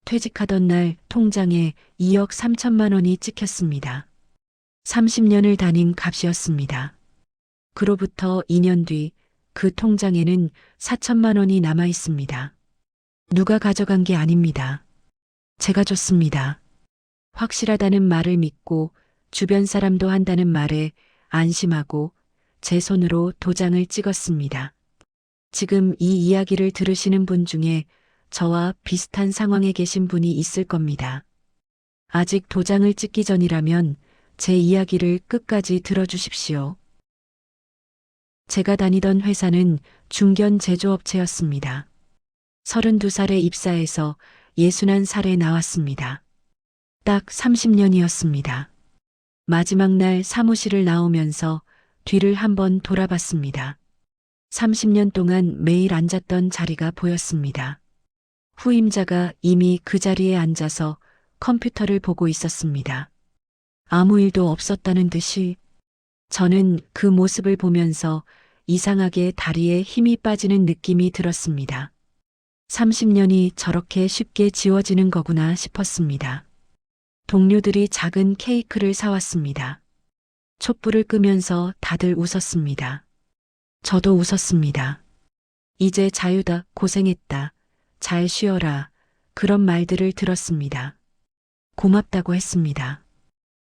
퇴직하던 날 통장에 2억 3천만 원이 찍혔습니다. 30년을 다닌 값이었습니다. 그로부터 2년 뒤 그 통장에는 4천만 원이 남아 있습니다. 누가 가져간 게 아닙니다. 제가 줬습니다. 확실하다는 말을 믿고 주변 사람도 한다는 말에 안심하고 제 손으로 도장을 찍었습니다. 지금 이 이야기를 들으시는 분 중에 저와 비슷한 상황에 계신 분이 있을 겁니다. 아직 도장을 찍기 전이라면 제 이야기를 끝까지 들어주십시오. 제가 다니던 회사는 중견 제조업체였습니다. 32살에 입사해서 61살에 나왔습니다. 딱 30년이었습니다. 마지막 날 사무실을 나오면서 뒤를 한번 돌아봤습니다. 30년 동안 매일 앉았던 자리가 보였습니다. 후임자가 이미 그 자리에 앉아서 컴퓨터를 보고 있었습니다. 아무 일도 없었다는 듯이 저는 그 모습을 보면서 이상하게 다리에 힘이 빠지는 느낌이 들었습니다. 30년이 저렇게 쉽게 지워지는 거구나 싶었습니다. 동료들이 작은 케이크를 사왔습니다. 촛불을 끄면서 다들 웃었습니다. 저도 웃었습니다. 이제 자유다, 고생했다, 잘 쉬어라, 그런 말들을 들었습니다. 고맙다고 했습니다.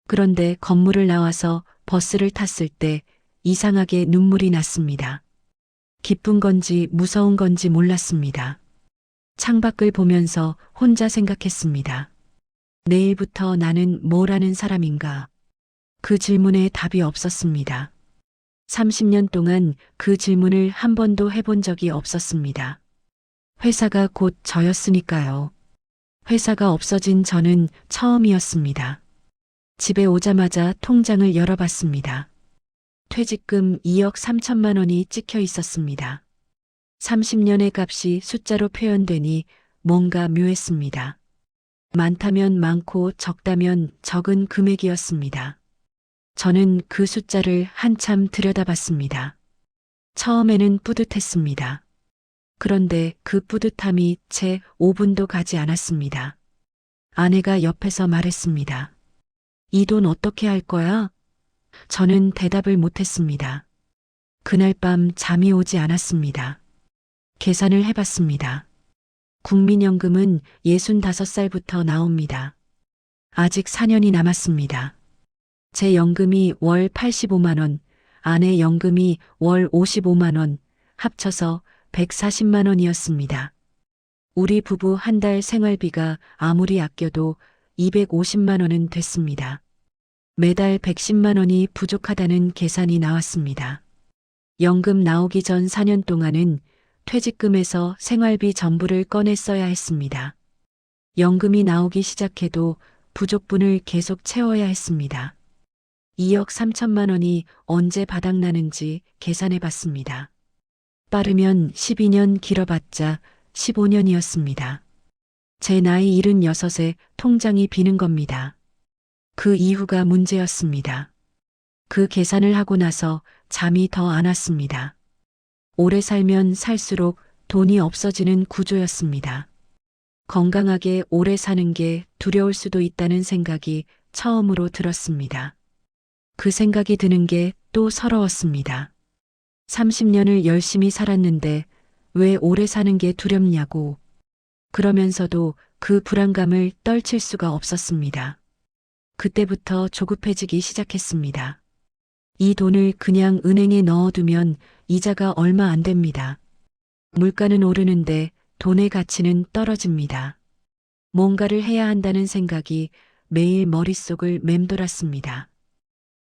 그런데 건물을 나와서 버스를 탔을 때 이상하게 눈물이 났습니다. 기쁜 건지 무서운 건지 몰랐습니다. 창밖을 보면서 혼자 생각했습니다. 내일부터 나는 뭘 하는 사람인가? 그 질문에 답이 없었습니다. 30년 동안 그 질문을 한 번도 해본 적이 없었습니다. 회사가 곧 저였으니까요. 회사가 없어진 저는 처음이었습니다. 집에 오자마자 통장을 열어봤습니다. 퇴직금 2억 3천만 원이 찍혀 있었습니다. 30년의 값이 숫자로 표현되니 뭔가 묘했습니다. 많다면 많고 적다면 적은 금액이었습니다. 저는 그 숫자를 한참 들여다봤습니다. 처음에는 뿌듯했습니다. 그런데 그 뿌듯함이 채 5분도 가지 않았습니다. 아내가 옆에서 말했습니다. 이 돈 어떻게 할 거야? 저는 대답을 못했습니다. 그날 밤 잠이 오지 않았습니다. 계산을 해봤습니다. 국민연금은 65살부터 나옵니다. 아직 4년이 남았습니다. 제 연금이 월 85만 원, 아내 연금이 월 55만 원, 합쳐서 140만 원이었습니다. 우리 부부 한 달 생활비가 아무리 아껴도 250만 원은 됐습니다. 매달 110만 원이 부족하다는 계산이 나왔습니다. 연금 나오기 전 4년 동안은 퇴직금에서 생활비 전부를 꺼내 써야 했습니다. 연금이 나오기 시작해도 부족분을 계속 채워야 했습니다. 2억 3천만 원이 언제 바닥나는지 계산해 봤습니다. 빠르면 12년, 길어봤자 15년이었습니다. 제 나이 76에 통장이 비는 겁니다. 그 이후가 문제였습니다. 그 계산을 하고 나서 잠이 더 안 왔습니다. 오래 살면 살수록 돈이 없어지는 구조였습니다. 건강하게 오래 사는 게 두려울 수도 있다는 생각이 처음으로 들었습니다. 그 생각이 드는 게 또 서러웠습니다. 30년을 열심히 살았는데 왜 오래 사는 게 두렵냐고. 그러면서도 그 불안감을 떨칠 수가 없었습니다. 그때부터 조급해지기 시작했습니다. 이 돈을 그냥 은행에 넣어두면 이자가 얼마 안 됩니다. 물가는 오르는데 돈의 가치는 떨어집니다. 뭔가를 해야 한다는 생각이 매일 머릿속을 맴돌았습니다.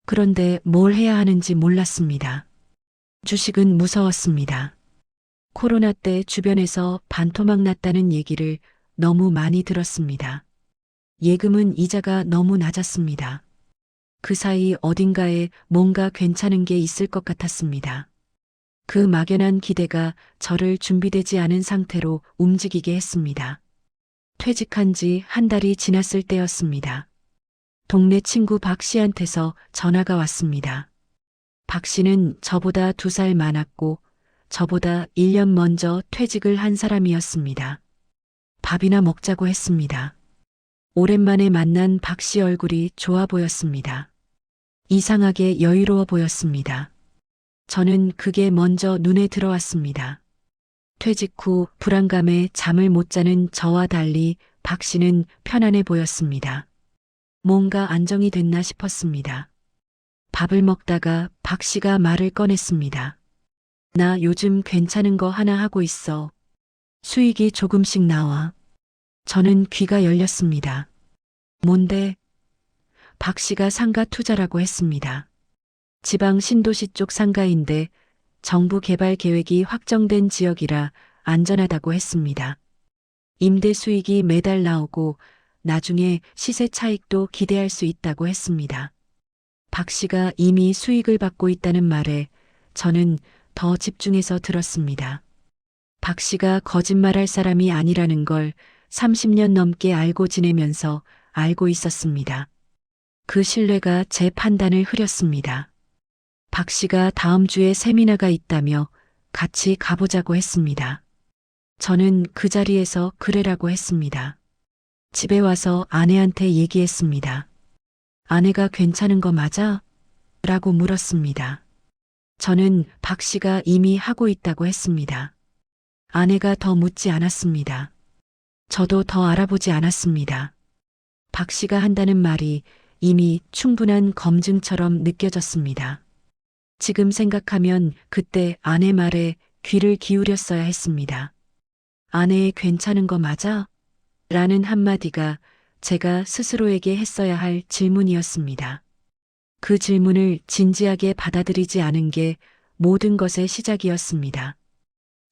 그런데 뭘 해야 하는지 몰랐습니다. 주식은 무서웠습니다. 코로나 때 주변에서 반토막 났다는 얘기를 너무 많이 들었습니다. 예금은 이자가 너무 낮았습니다. 그 사이 어딘가에 뭔가 괜찮은 게 있을 것 같았습니다. 그 막연한 기대가 저를 준비되지 않은 상태로 움직이게 했습니다. 퇴직한 지 한 달이 지났을 때였습니다. 동네 친구 박 씨한테서 전화가 왔습니다. 박 씨는 저보다 2살 많았고 저보다 1년 먼저 퇴직을 한 사람이었습니다. 밥이나 먹자고 했습니다. 오랜만에 만난 박 씨 얼굴이 좋아 보였습니다. 이상하게 여유로워 보였습니다. 저는 그게 먼저 눈에 들어왔습니다. 퇴직 후 불안감에 잠을 못 자는 저와 달리 박 씨는 편안해 보였습니다. 뭔가 안정이 됐나 싶었습니다. 밥을 먹다가 박 씨가 말을 꺼냈습니다. 나 요즘 괜찮은 거 하나 하고 있어. 수익이 조금씩 나와. 저는 귀가 열렸습니다. 뭔데? 박 씨가 상가 투자라고 했습니다. 지방 신도시 쪽 상가인데 정부 개발 계획이 확정된 지역이라 안전하다고 했습니다. 임대 수익이 매달 나오고 나중에 시세 차익도 기대할 수 있다고 했습니다. 박 씨가 이미 수익을 받고 있다는 말에 저는 더 집중해서 들었습니다. 박 씨가 거짓말할 사람이 아니라는 걸 30년 넘게 알고 지내면서 알고 있었습니다. 그 신뢰가 제 판단을 흐렸습니다. 박 씨가 다음 주에 세미나가 있다며 같이 가보자고 했습니다. 저는 그 자리에서 그래라고 했습니다. 집에 와서 아내한테 얘기했습니다. 아내가 괜찮은 거 맞아? 라고 물었습니다. 저는 박 씨가 이미 하고 있다고 했습니다. 아내가 더 묻지 않았습니다. 저도 더 알아보지 않았습니다. 박 씨가 한다는 말이 이미 충분한 검증처럼 느껴졌습니다. 지금 생각하면 그때 아내 말에 귀를 기울였어야 했습니다. 아내의 괜찮은 거 맞아? 라는 한마디가 제가 스스로에게 했어야 할 질문이었습니다. 그 질문을 진지하게 받아들이지 않은 게 모든 것의 시작이었습니다.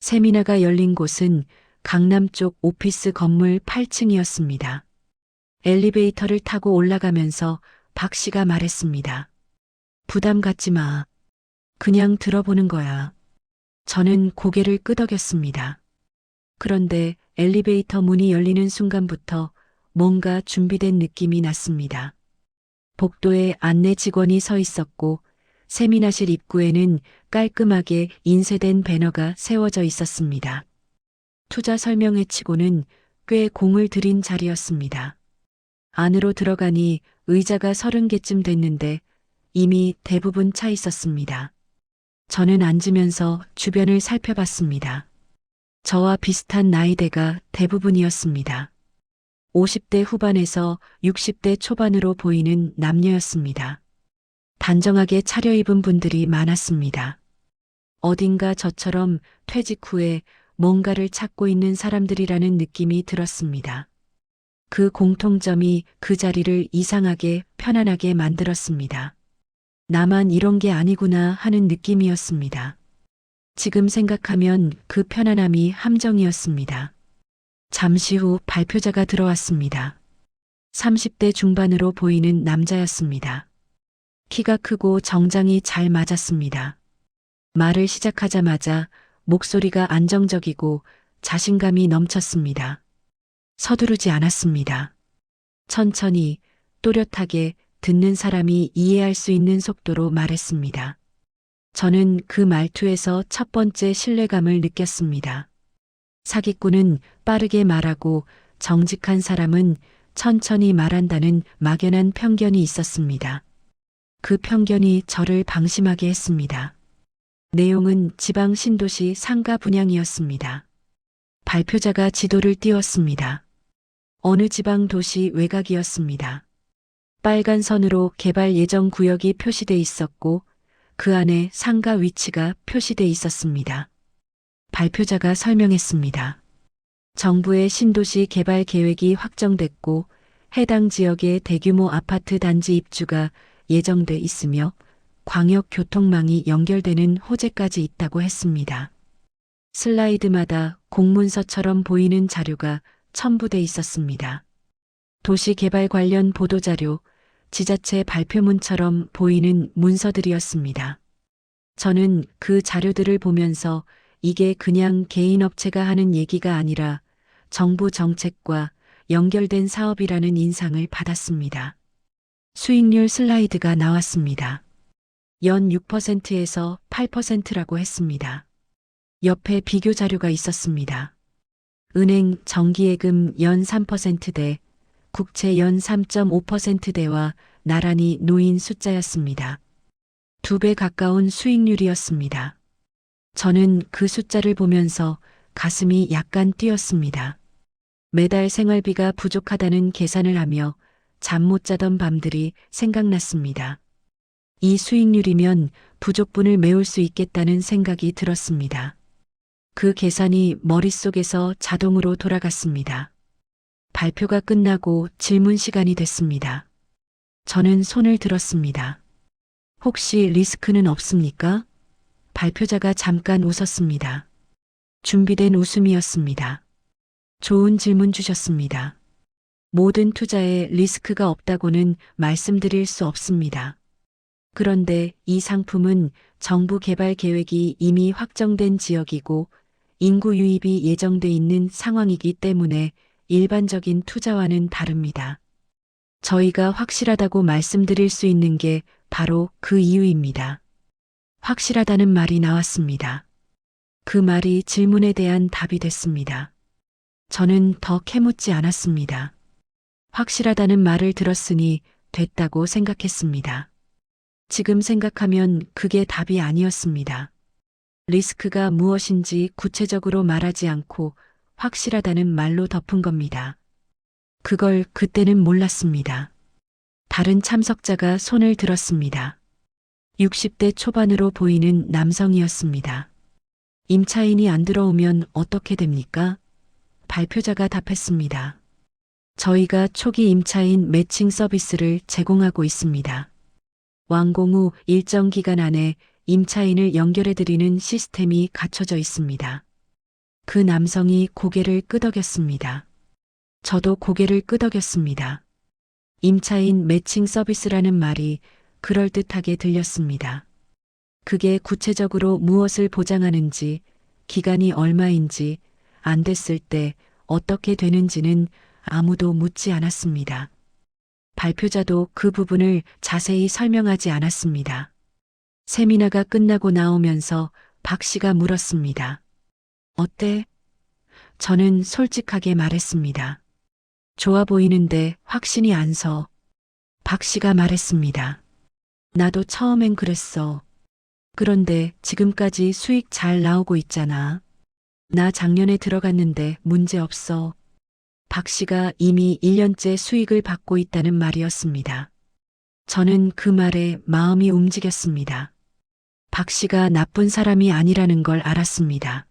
세미나가 열린 곳은 강남 쪽 오피스 건물 8층이었습니다. 엘리베이터를 타고 올라가면서 박 씨가 말했습니다. 부담 갖지 마. 그냥 들어보는 거야. 저는 고개를 끄덕였습니다. 그런데 엘리베이터 문이 열리는 순간부터 뭔가 준비된 느낌이 났습니다. 복도에 안내 직원이 서 있었고 세미나실 입구에는 깔끔하게 인쇄된 배너가 세워져 있었습니다. 투자 설명회 치고는 꽤 공을 들인 자리였습니다. 안으로 들어가니 의자가 30개쯤 됐는데 이미 대부분 차 있었습니다. 저는 앉으면서 주변을 살펴봤습니다. 저와 비슷한 나이대가 대부분이었습니다. 50대 후반에서 60대 초반으로 보이는 남녀였습니다. 단정하게 차려입은 분들이 많았습니다. 어딘가 저처럼 퇴직 후에 뭔가를 찾고 있는 사람들이라는 느낌이 들었습니다. 그 공통점이 그 자리를 이상하게 편안하게 만들었습니다. 나만 이런 게 아니구나 하는 느낌이었습니다. 지금 생각하면 그 편안함이 함정이었습니다. 잠시 후 발표자가 들어왔습니다. 30대 중반으로 보이는 남자였습니다. 키가 크고 정장이 잘 맞았습니다. 말을 시작하자마자 목소리가 안정적이고 자신감이 넘쳤습니다. 서두르지 않았습니다. 천천히 또렷하게 듣는 사람이 이해할 수 있는 속도로 말했습니다. 저는 그 말투에서 첫 번째 신뢰감을 느꼈습니다. 사기꾼은 빠르게 말하고 정직한 사람은 천천히 말한다는 막연한 편견이 있었습니다. 그 편견이 저를 방심하게 했습니다. 내용은 지방 신도시 상가 분양이었습니다. 발표자가 지도를 띄웠습니다. 어느 지방 도시 외곽이었습니다. 빨간 선으로 개발 예정 구역이 표시돼 있었고 그 안에 상가 위치가 표시돼 있었습니다. 발표자가 설명했습니다. 정부의 신도시 개발 계획이 확정됐고 해당 지역의 대규모 아파트 단지 입주가 예정돼 있으며 광역 교통망이 연결되는 호재까지 있다고 했습니다. 슬라이드마다 공문서처럼 보이는 자료가 첨부돼 있었습니다. 도시개발 관련 보도자료, 지자체 발표문처럼 보이는 문서들이었습니다. 저는 그 자료들을 보면서 이게 그냥 개인 업체가 하는 얘기가 아니라 정부 정책과 연결된 사업이라는 인상을 받았습니다. 수익률 슬라이드가 나왔습니다. 연 6%에서 8%라고 했습니다. 옆에 비교 자료가 있었습니다. 은행 정기예금 연 3%대, 국채 연 3.5%대와 나란히 놓인 숫자였습니다. 2배 가까운 수익률이었습니다. 저는 그 숫자를 보면서 가슴이 약간 뛰었습니다. 매달 생활비가 부족하다는 계산을 하며 잠 못 자던 밤들이 생각났습니다. 이 수익률이면 부족분을 메울 수 있겠다는 생각이 들었습니다. 그 계산이 머릿속에서 자동으로 돌아갔습니다. 발표가 끝나고 질문 시간이 됐습니다. 저는 손을 들었습니다. 혹시 리스크는 없습니까? 발표자가 잠깐 웃었습니다. 준비된 웃음이었습니다. 좋은 질문 주셨습니다. 모든 투자에 리스크가 없다고는 말씀드릴 수 없습니다. 그런데 이 상품은 정부 개발 계획이 이미 확정된 지역이고 인구 유입이 예정돼 있는 상황이기 때문에 일반적인 투자와는 다릅니다. 저희가 확실하다고 말씀드릴 수 있는 게 바로 그 이유입니다. 확실하다는 말이 나왔습니다. 그 말이 질문에 대한 답이 됐습니다. 저는 더 캐묻지 않았습니다. 확실하다는 말을 들었으니 됐다고 생각했습니다. 지금 생각하면 그게 답이 아니었습니다. 리스크가 무엇인지 구체적으로 말하지 않고 확실하다는 말로 덮은 겁니다. 그걸 그때는 몰랐습니다. 다른 참석자가 손을 들었습니다. 60대 초반으로 보이는 남성이었습니다. 임차인이 안 들어오면 어떻게 됩니까? 발표자가 답했습니다. 저희가 초기 임차인 매칭 서비스를 제공하고 있습니다. 완공 후 일정 기간 안에 임차인을 연결해드리는 시스템이 갖춰져 있습니다. 그 남성이 고개를 끄덕였습니다. 저도 고개를 끄덕였습니다. 임차인 매칭 서비스라는 말이 그럴듯하게 들렸습니다. 그게 구체적으로 무엇을 보장하는지, 기간이 얼마인지, 안 됐을 때 어떻게 되는지는 아무도 묻지 않았습니다. 발표자도 그 부분을 자세히 설명하지 않았습니다. 세미나가 끝나고 나오면서 박 씨가 물었습니다. 어때? 저는 솔직하게 말했습니다. 좋아 보이는데 확신이 안 서. 박 씨가 말했습니다. 나도 처음엔 그랬어. 그런데 지금까지 수익 잘 나오고 있잖아. 나 작년에 들어갔는데 문제 없어. 박 씨가 이미 1년째 수익을 받고 있다는 말이었습니다. 저는 그 말에 마음이 움직였습니다. 박 씨가 나쁜 사람이 아니라는 걸 알았습니다.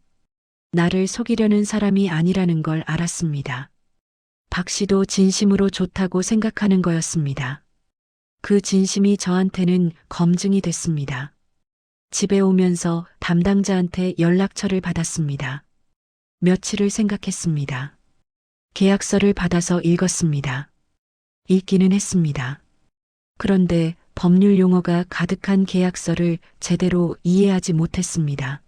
나를 속이려는 사람이 아니라는 걸 알았습니다. 박 씨도 진심으로 좋다고 생각하는 거였습니다. 그 진심이 저한테는 검증이 됐습니다. 집에 오면서 담당자한테 연락처를 받았습니다. 며칠을 생각했습니다. 계약서를 받아서 읽었습니다. 읽기는 했습니다. 그런데 법률 용어가 가득한 계약서를 제대로 이해하지 못했습니다.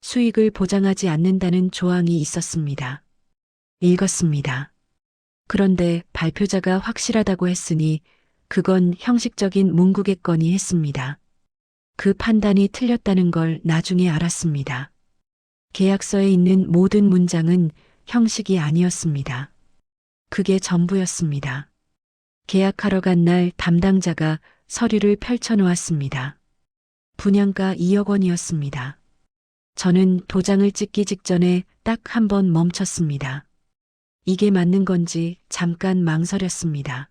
수익을 보장하지 않는다는 조항이 있었습니다. 읽었습니다. 그런데 발표자가 확실하다고 했으니 그건 형식적인 문구겠거니 했습니다. 그 판단이 틀렸다는 걸 나중에 알았습니다. 계약서에 있는 모든 문장은 형식이 아니었습니다. 그게 전부였습니다. 계약하러 간 날 담당자가 서류를 펼쳐놓았습니다. 분양가 2억 원이었습니다. 저는 도장을 찍기 직전에 딱 한 번 멈췄습니다. 이게 맞는 건지 잠깐 망설였습니다.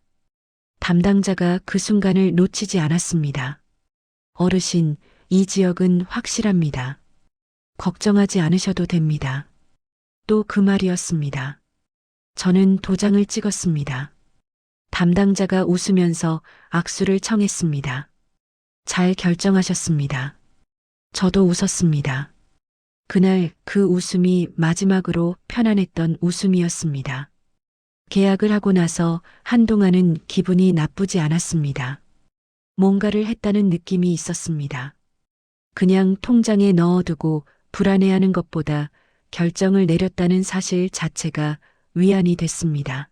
담당자가 그 순간을 놓치지 않았습니다. 어르신, 이 지역은 확실합니다. 걱정하지 않으셔도 됩니다. 또 그 말이었습니다. 저는 도장을 찍었습니다. 담당자가 웃으면서 악수를 청했습니다. 잘 결정하셨습니다. 저도 웃었습니다. 그날 그 웃음이 마지막으로 편안했던 웃음이었습니다. 계약을 하고 나서 한동안은 기분이 나쁘지 않았습니다. 뭔가를 했다는 느낌이 있었습니다. 그냥 통장에 넣어두고 불안해하는 것보다 결정을 내렸다는 사실 자체가 위안이 됐습니다.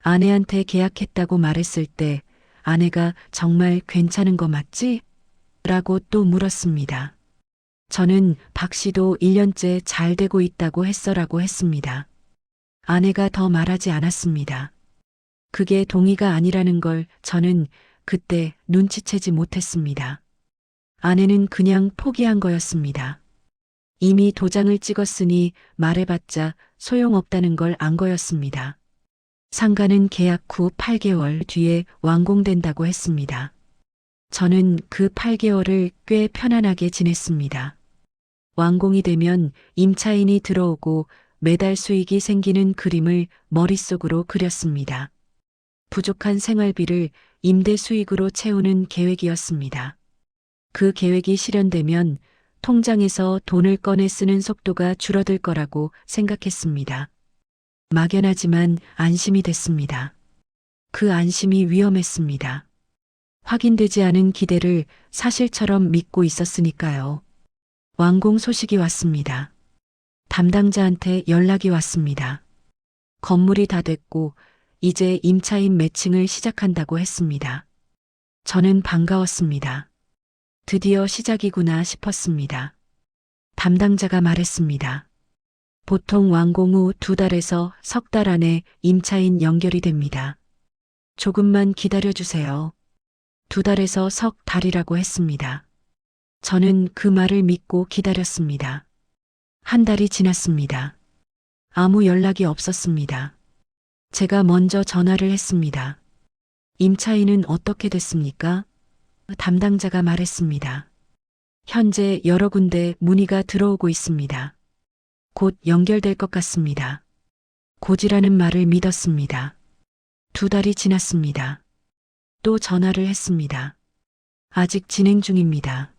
아내한테 계약했다고 말했을 때 아내가 정말 괜찮은 거 맞지? 라고 또 물었습니다. 저는 박 씨도 1년째 잘 되고 있다고 했어라고 했습니다. 아내가 더 말하지 않았습니다. 그게 동의가 아니라는 걸 저는 그때 눈치채지 못했습니다. 아내는 그냥 포기한 거였습니다. 이미 도장을 찍었으니 말해봤자 소용없다는 걸 안 거였습니다. 상가는 계약 후 8개월 뒤에 완공된다고 했습니다. 저는 그 8개월을 꽤 편안하게 지냈습니다. 완공이 되면 임차인이 들어오고 매달 수익이 생기는 그림을 머릿속으로 그렸습니다. 부족한 생활비를 임대 수익으로 채우는 계획이었습니다. 그 계획이 실현되면 통장에서 돈을 꺼내 쓰는 속도가 줄어들 거라고 생각했습니다. 막연하지만 안심이 됐습니다. 그 안심이 위험했습니다. 확인되지 않은 기대를 사실처럼 믿고 있었으니까요. 완공 소식이 왔습니다. 담당자한테 연락이 왔습니다. 건물이 다 됐고 이제 임차인 매칭을 시작한다고 했습니다. 저는 반가웠습니다. 드디어 시작이구나 싶었습니다. 담당자가 말했습니다. 보통 완공 후 2달에서 3달 안에 임차인 연결이 됩니다. 조금만 기다려주세요. 2달에서 3달이라고 했습니다. 저는 그 말을 믿고 기다렸습니다. 1달이 지났습니다. 아무 연락이 없었습니다. 제가 먼저 전화를 했습니다. 임차인은 어떻게 됐습니까? 담당자가 말했습니다. 현재 여러 군데 문의가 들어오고 있습니다. 곧 연결될 것 같습니다. 곧이라는 말을 믿었습니다. 2달이 지났습니다. 또 전화를 했습니다. 아직 진행 중입니다.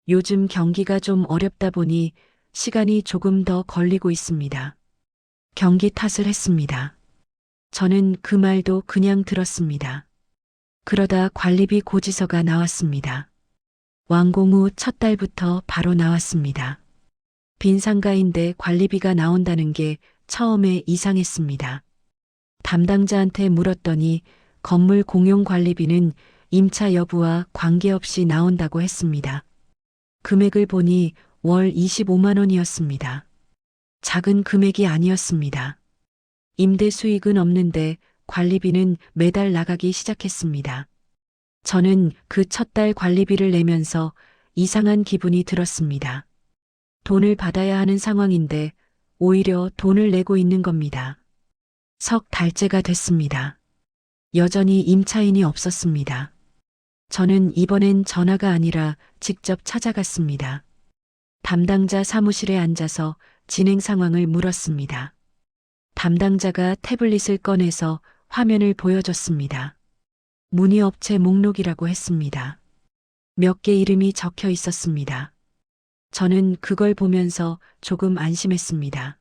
요즘 경기가 좀 어렵다 보니 시간이 조금 더 걸리고 있습니다. 경기 탓을 했습니다. 저는 그 말도 그냥 들었습니다. 그러다 관리비 고지서가 나왔습니다. 완공 후 첫 달부터 바로 나왔습니다. 빈 상가인데 관리비가 나온다는 게 처음에 이상했습니다. 담당자한테 물었더니 건물 공용 관리비는 임차 여부와 관계없이 나온다고 했습니다. 금액을 보니 월 25만 원이었습니다. 작은 금액이 아니었습니다. 임대 수익은 없는데 관리비는 매달 나가기 시작했습니다. 저는 그 첫 달 관리비를 내면서 이상한 기분이 들었습니다. 돈을 받아야 하는 상황인데 오히려 돈을 내고 있는 겁니다. 3달째가 됐습니다. 여전히 임차인이 없었습니다. 저는 이번엔 전화가 아니라 직접 찾아갔습니다. 담당자 사무실에 앉아서 진행 상황을 물었습니다. 담당자가 태블릿을 꺼내서 화면을 보여줬습니다. 문의업체 목록이라고 했습니다. 몇 개 이름이 적혀 있었습니다. 저는 그걸 보면서 조금 안심했습니다.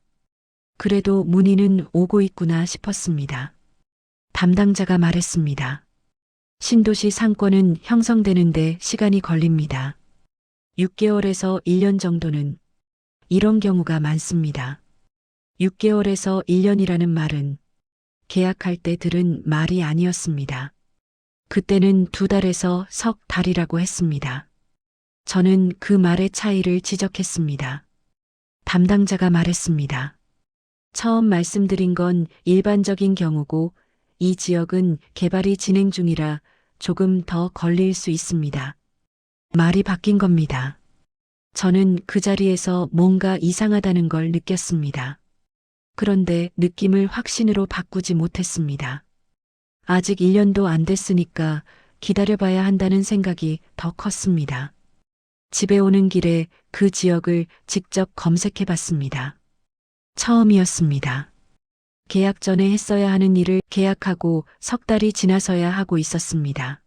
그래도 문의는 오고 있구나 싶었습니다. 담당자가 말했습니다. 신도시 상권은 형성되는데 시간이 걸립니다. 6개월에서 1년 정도는 이런 경우가 많습니다. 6개월에서 1년이라는 말은 계약할 때 들은 말이 아니었습니다. 그때는 2달에서 3달이라고 했습니다. 저는 그 말의 차이를 지적했습니다. 담당자가 말했습니다. 처음 말씀드린 건 일반적인 경우고 이 지역은 개발이 진행 중이라 조금 더 걸릴 수 있습니다. 말이 바뀐 겁니다. 저는 그 자리에서 뭔가 이상하다는 걸 느꼈습니다. 그런데 느낌을 확신으로 바꾸지 못했습니다. 아직 1년도 안 됐으니까 기다려봐야 한다는 생각이 더 컸습니다. 집에 오는 길에 그 지역을 직접 검색해 봤습니다. 처음이었습니다. 계약 전에 했어야 하는 일을 계약하고 3달이 지나서야 하고 있었습니다.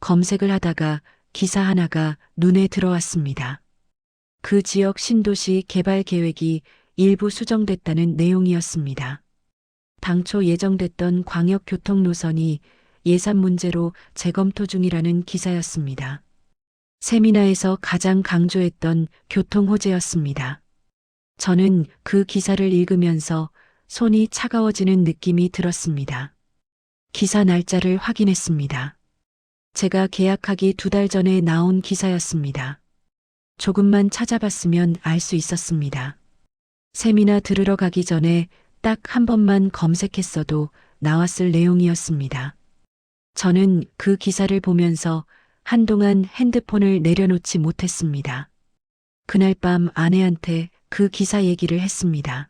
검색을 하다가 기사 하나가 눈에 들어왔습니다. 그 지역 신도시 개발 계획이 일부 수정됐다는 내용이었습니다. 당초 예정됐던 광역교통 노선이 예산 문제로 재검토 중이라는 기사였습니다. 세미나에서 가장 강조했던 교통 호재였습니다. 저는 그 기사를 읽으면서 손이 차가워지는 느낌이 들었습니다. 기사 날짜를 확인했습니다. 제가 계약하기 2달 전에 나온 기사였습니다. 조금만 찾아봤으면 알 수 있었습니다. 세미나 들으러 가기 전에 딱 한 번만 검색했어도 나왔을 내용이었습니다. 저는 그 기사를 보면서 한동안 핸드폰을 내려놓지 못했습니다. 그날 밤 아내한테 그 기사 얘기를 했습니다.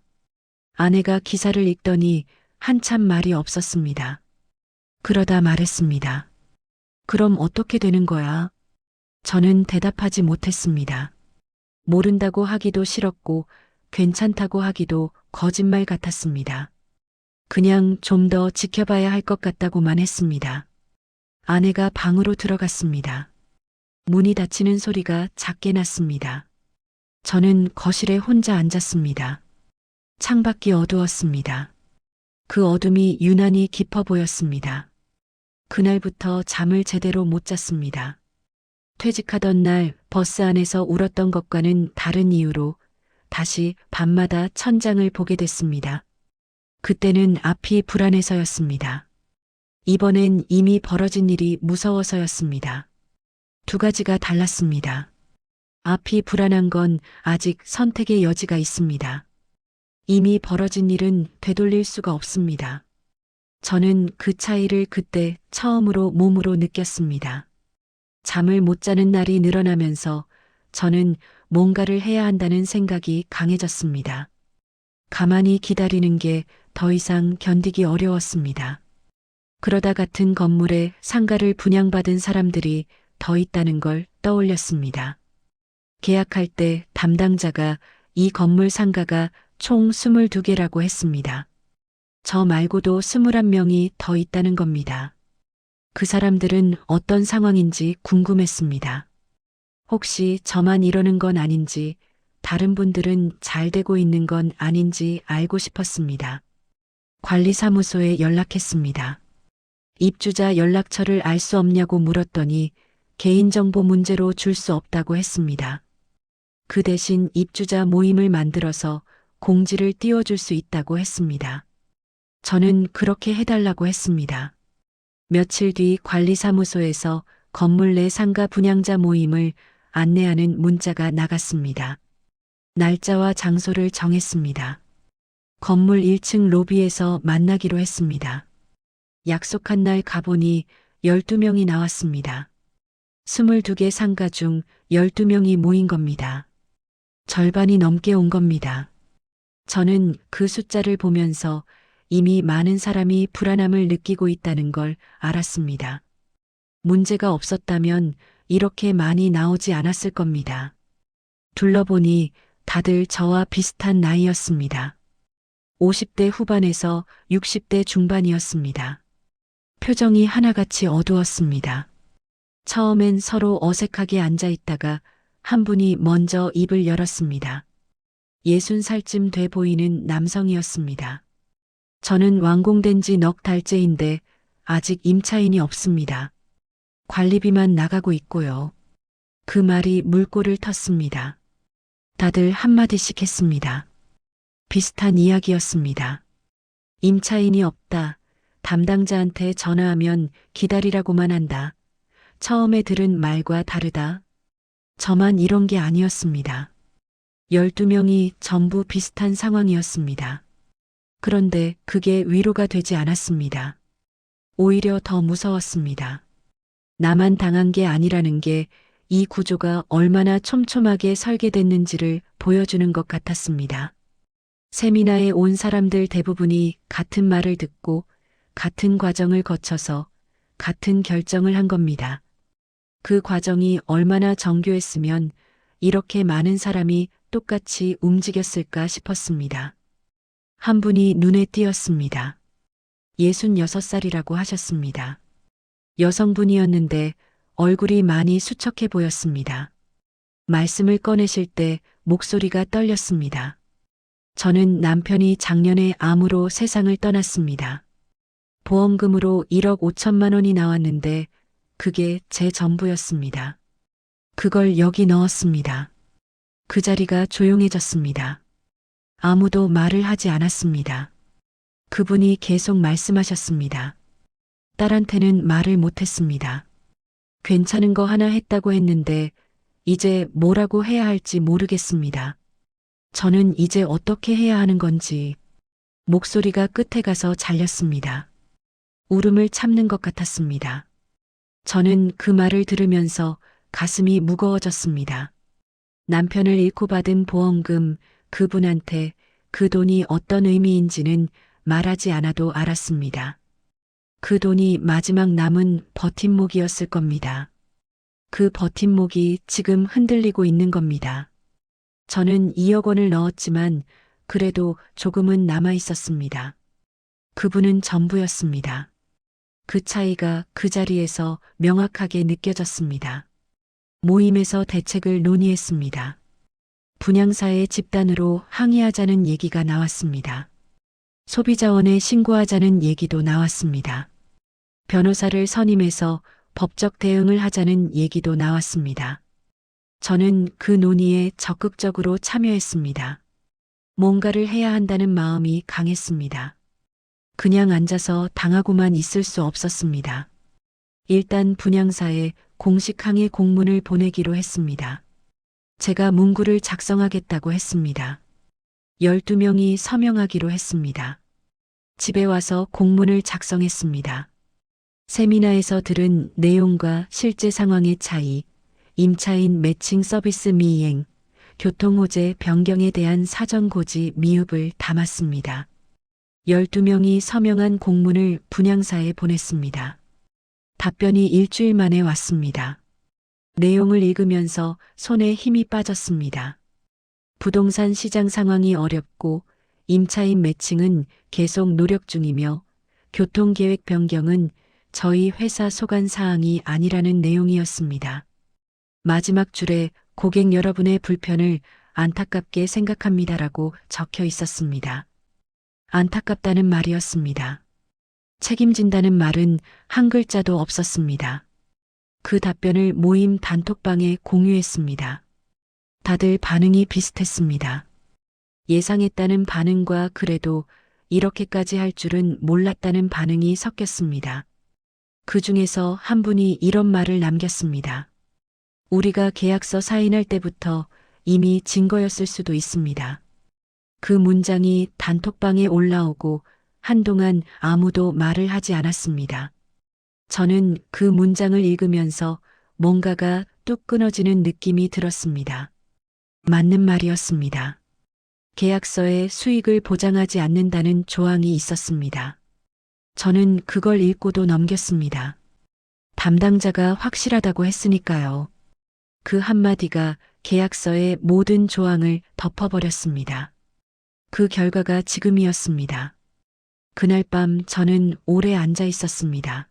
아내가 기사를 읽더니 한참 말이 없었습니다. 그러다 말했습니다. 그럼 어떻게 되는 거야? 저는 대답하지 못했습니다. 모른다고 하기도 싫었고 괜찮다고 하기도 거짓말 같았습니다. 그냥 좀 더 지켜봐야 할 것 같다고만 했습니다. 아내가 방으로 들어갔습니다. 문이 닫히는 소리가 작게 났습니다. 저는 거실에 혼자 앉았습니다. 창밖이 어두웠습니다. 그 어둠이 유난히 깊어 보였습니다. 그날부터 잠을 제대로 못 잤습니다. 퇴직하던 날 버스 안에서 울었던 것과는 다른 이유로 다시 밤마다 천장을 보게 됐습니다. 그때는 앞이 불안해서였습니다. 이번엔 이미 벌어진 일이 무서워서였습니다. 두 가지가 달랐습니다. 앞이 불안한 건 아직 선택의 여지가 있습니다. 이미 벌어진 일은 되돌릴 수가 없습니다. 저는 그 차이를 그때 처음으로 몸으로 느꼈습니다. 잠을 못 자는 날이 늘어나면서 저는 뭔가를 해야 한다는 생각이 강해졌습니다. 가만히 기다리는 게 더 이상 견디기 어려웠습니다. 그러다 같은 건물에 상가를 분양받은 사람들이 더 있다는 걸 떠올렸습니다. 계약할 때 담당자가 이 건물 상가가 총 22개라고 했습니다. 저 말고도 21명이 더 있다는 겁니다. 그 사람들은 어떤 상황인지 궁금했습니다. 혹시 저만 이러는 건 아닌지, 다른 분들은 잘 되고 있는 건 아닌지 알고 싶었습니다. 관리사무소에 연락했습니다. 입주자 연락처를 알 수 없냐고 물었더니 개인정보 문제로 줄 수 없다고 했습니다. 그 대신 입주자 모임을 만들어서 공지를 띄워줄 수 있다고 했습니다. 저는 그렇게 해달라고 했습니다. 며칠 뒤 관리사무소에서 건물 내 상가 분양자 모임을 안내하는 문자가 나갔습니다. 날짜와 장소를 정했습니다. 건물 1층 로비에서 만나기로 했습니다. 약속한 날 가보니 12명이 나왔습니다. 22개 상가 중 12명이 모인 겁니다. 절반이 넘게 온 겁니다. 저는 그 숫자를 보면서 이미 많은 사람이 불안함을 느끼고 있다는 걸 알았습니다. 문제가 없었다면 이렇게 많이 나오지 않았을 겁니다. 둘러보니 다들 저와 비슷한 나이였습니다. 50대 후반에서 60대 중반이었습니다. 표정이 하나같이 어두웠습니다. 처음엔 서로 어색하게 앉아 있다가 한 분이 먼저 입을 열었습니다. 60살쯤 돼 보이는 남성이었습니다. 저는 완공된 지 넉 달째인데 아직 임차인이 없습니다. 관리비만 나가고 있고요. 그 말이 물꼬를 텄습니다. 다들 한마디씩 했습니다. 비슷한 이야기였습니다. 임차인이 없다. 담당자한테 전화하면 기다리라고만 한다. 처음에 들은 말과 다르다. 저만 이런 게 아니었습니다. 12명이 전부 비슷한 상황이었습니다. 그런데 그게 위로가 되지 않았습니다. 오히려 더 무서웠습니다. 나만 당한 게 아니라는 게 이 구조가 얼마나 촘촘하게 설계됐는지를 보여주는 것 같았습니다. 세미나에 온 사람들 대부분이 같은 말을 듣고 같은 과정을 거쳐서 같은 결정을 한 겁니다. 그 과정이 얼마나 정교했으면 이렇게 많은 사람이 똑같이 움직였을까 싶었습니다. 한 분이 눈에 띄었습니다. 66살이라고 하셨습니다. 여성분이었는데 얼굴이 많이 수척해 보였습니다. 말씀을 꺼내실 때 목소리가 떨렸습니다. 저는 남편이 작년에 암으로 세상을 떠났습니다. 보험금으로 1억 5천만 원이 나왔는데 그게 제 전부였습니다. 그걸 여기 넣었습니다. 그 자리가 조용해졌습니다. 아무도 말을 하지 않았습니다. 그분이 계속 말씀하셨습니다. 딸한테는 말을 못했습니다. 괜찮은 거 하나 했다고 했는데 이제 뭐라고 해야 할지 모르겠습니다. 저는 이제 어떻게 해야 하는 건지 목소리가 끝에 가서 잘렸습니다. 울음을 참는 것 같았습니다. 저는 그 말을 들으면서 가슴이 무거워졌습니다. 남편을 잃고 받은 보험금, 그분한테 그 돈이 어떤 의미인지는 말하지 않아도 알았습니다. 그 돈이 마지막 남은 버팀목이었을 겁니다. 그 버팀목이 지금 흔들리고 있는 겁니다. 저는 2억 원을 넣었지만 그래도 조금은 남아 있었습니다. 그분은 전부였습니다. 그 차이가 그 자리에서 명확하게 느껴졌습니다. 모임에서 대책을 논의했습니다. 분양사의 집단으로 항의하자는 얘기가 나왔습니다. 소비자원에 신고하자는 얘기도 나왔습니다. 변호사를 선임해서 법적 대응을 하자는 얘기도 나왔습니다. 저는 그 논의에 적극적으로 참여했습니다. 뭔가를 해야 한다는 마음이 강했습니다. 그냥 앉아서 당하고만 있을 수 없었습니다. 일단 분양사에 공식 항의 공문을 보내기로 했습니다. 제가 문구를 작성하겠다고 했습니다. 12명이 서명하기로 했습니다. 집에 와서 공문을 작성했습니다. 세미나에서 들은 내용과 실제 상황의 차이, 임차인 매칭 서비스 미이행, 교통호재 변경에 대한 사전 고지 미흡을 담았습니다. 12명이 서명한 공문을 분양사에 보냈습니다. 답변이 일주일 만에 왔습니다. 내용을 읽으면서 손에 힘이 빠졌습니다. 부동산 시장 상황이 어렵고 임차인 매칭은 계속 노력 중이며 교통계획 변경은 저희 회사 소관 사항이 아니라는 내용이었습니다. 마지막 줄에 고객 여러분의 불편을 안타깝게 생각합니다라고 적혀 있었습니다. 안타깝다는 말이었습니다. 책임진다는 말은 한 글자도 없었습니다. 그 답변을 모임 단톡방에 공유했습니다. 다들 반응이 비슷했습니다. 예상했다는 반응과 그래도 이렇게까지 할 줄은 몰랐다는 반응이 섞였습니다. 그 중에서 한 분이 이런 말을 남겼습니다. 우리가 계약서 사인할 때부터 이미 증거였을 수도 있습니다. 그 문장이 단톡방에 올라오고 한동안 아무도 말을 하지 않았습니다. 저는 그 문장을 읽으면서 뭔가가 뚝 끊어지는 느낌이 들었습니다. 맞는 말이었습니다. 계약서에 수익을 보장하지 않는다는 조항이 있었습니다. 저는 그걸 읽고도 넘겼습니다. 담당자가 확실하다고 했으니까요. 그 한마디가 계약서의 모든 조항을 덮어버렸습니다. 그 결과가 지금이었습니다. 그날 밤 저는 오래 앉아 있었습니다.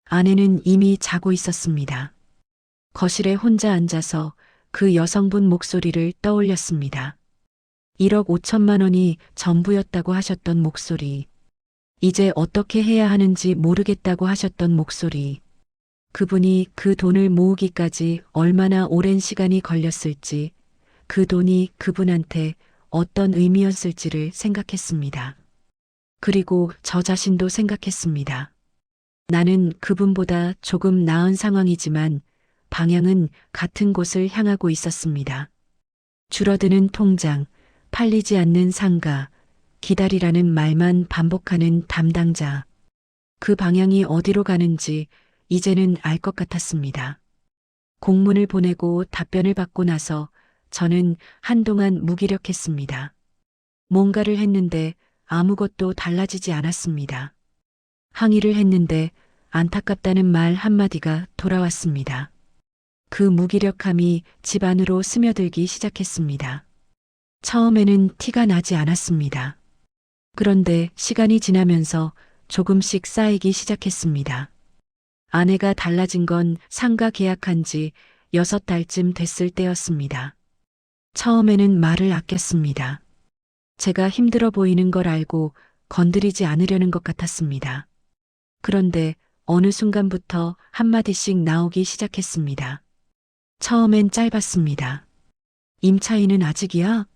아내는 이미 자고 있었습니다. 거실에 혼자 앉아서 그 여성분 목소리를 떠올렸습니다. 1억 5천만 원이 전부였다고 하셨던 목소리. 이제 어떻게 해야 하는지 모르겠다고 하셨던 목소리. 그분이 그 돈을 모으기까지 얼마나 오랜 시간이 걸렸을지, 그 돈이 그분한테 어떤 의미였을지를 생각했습니다. 그리고 저 자신도 생각했습니다. 나는 그분보다 조금 나은 상황이지만 방향은 같은 곳을 향하고 있었습니다. 줄어드는 통장, 팔리지 않는 상가, 기다리라는 말만 반복하는 담당자. 그 방향이 어디로 가는지 이제는 알 것 같았습니다. 공문을 보내고 답변을 받고 나서 저는 한동안 무기력했습니다. 뭔가를 했는데 아무것도 달라지지 않았습니다. 항의를 했는데 안타깝다는 말 한마디가 돌아왔습니다. 그 무기력함이 집 안으로 스며들기 시작했습니다. 처음에는 티가 나지 않았습니다. 그런데 시간이 지나면서 조금씩 쌓이기 시작했습니다. 아내가 달라진 건 상가 계약한 지 6달쯤 됐을 때였습니다. 처음에는 말을 아꼈습니다. 제가 힘들어 보이는 걸 알고 건드리지 않으려는 것 같았습니다. 그런데 어느 순간부터 한마디씩 나오기 시작했습니다. 처음엔 짧았습니다. 임차인은 아직이야?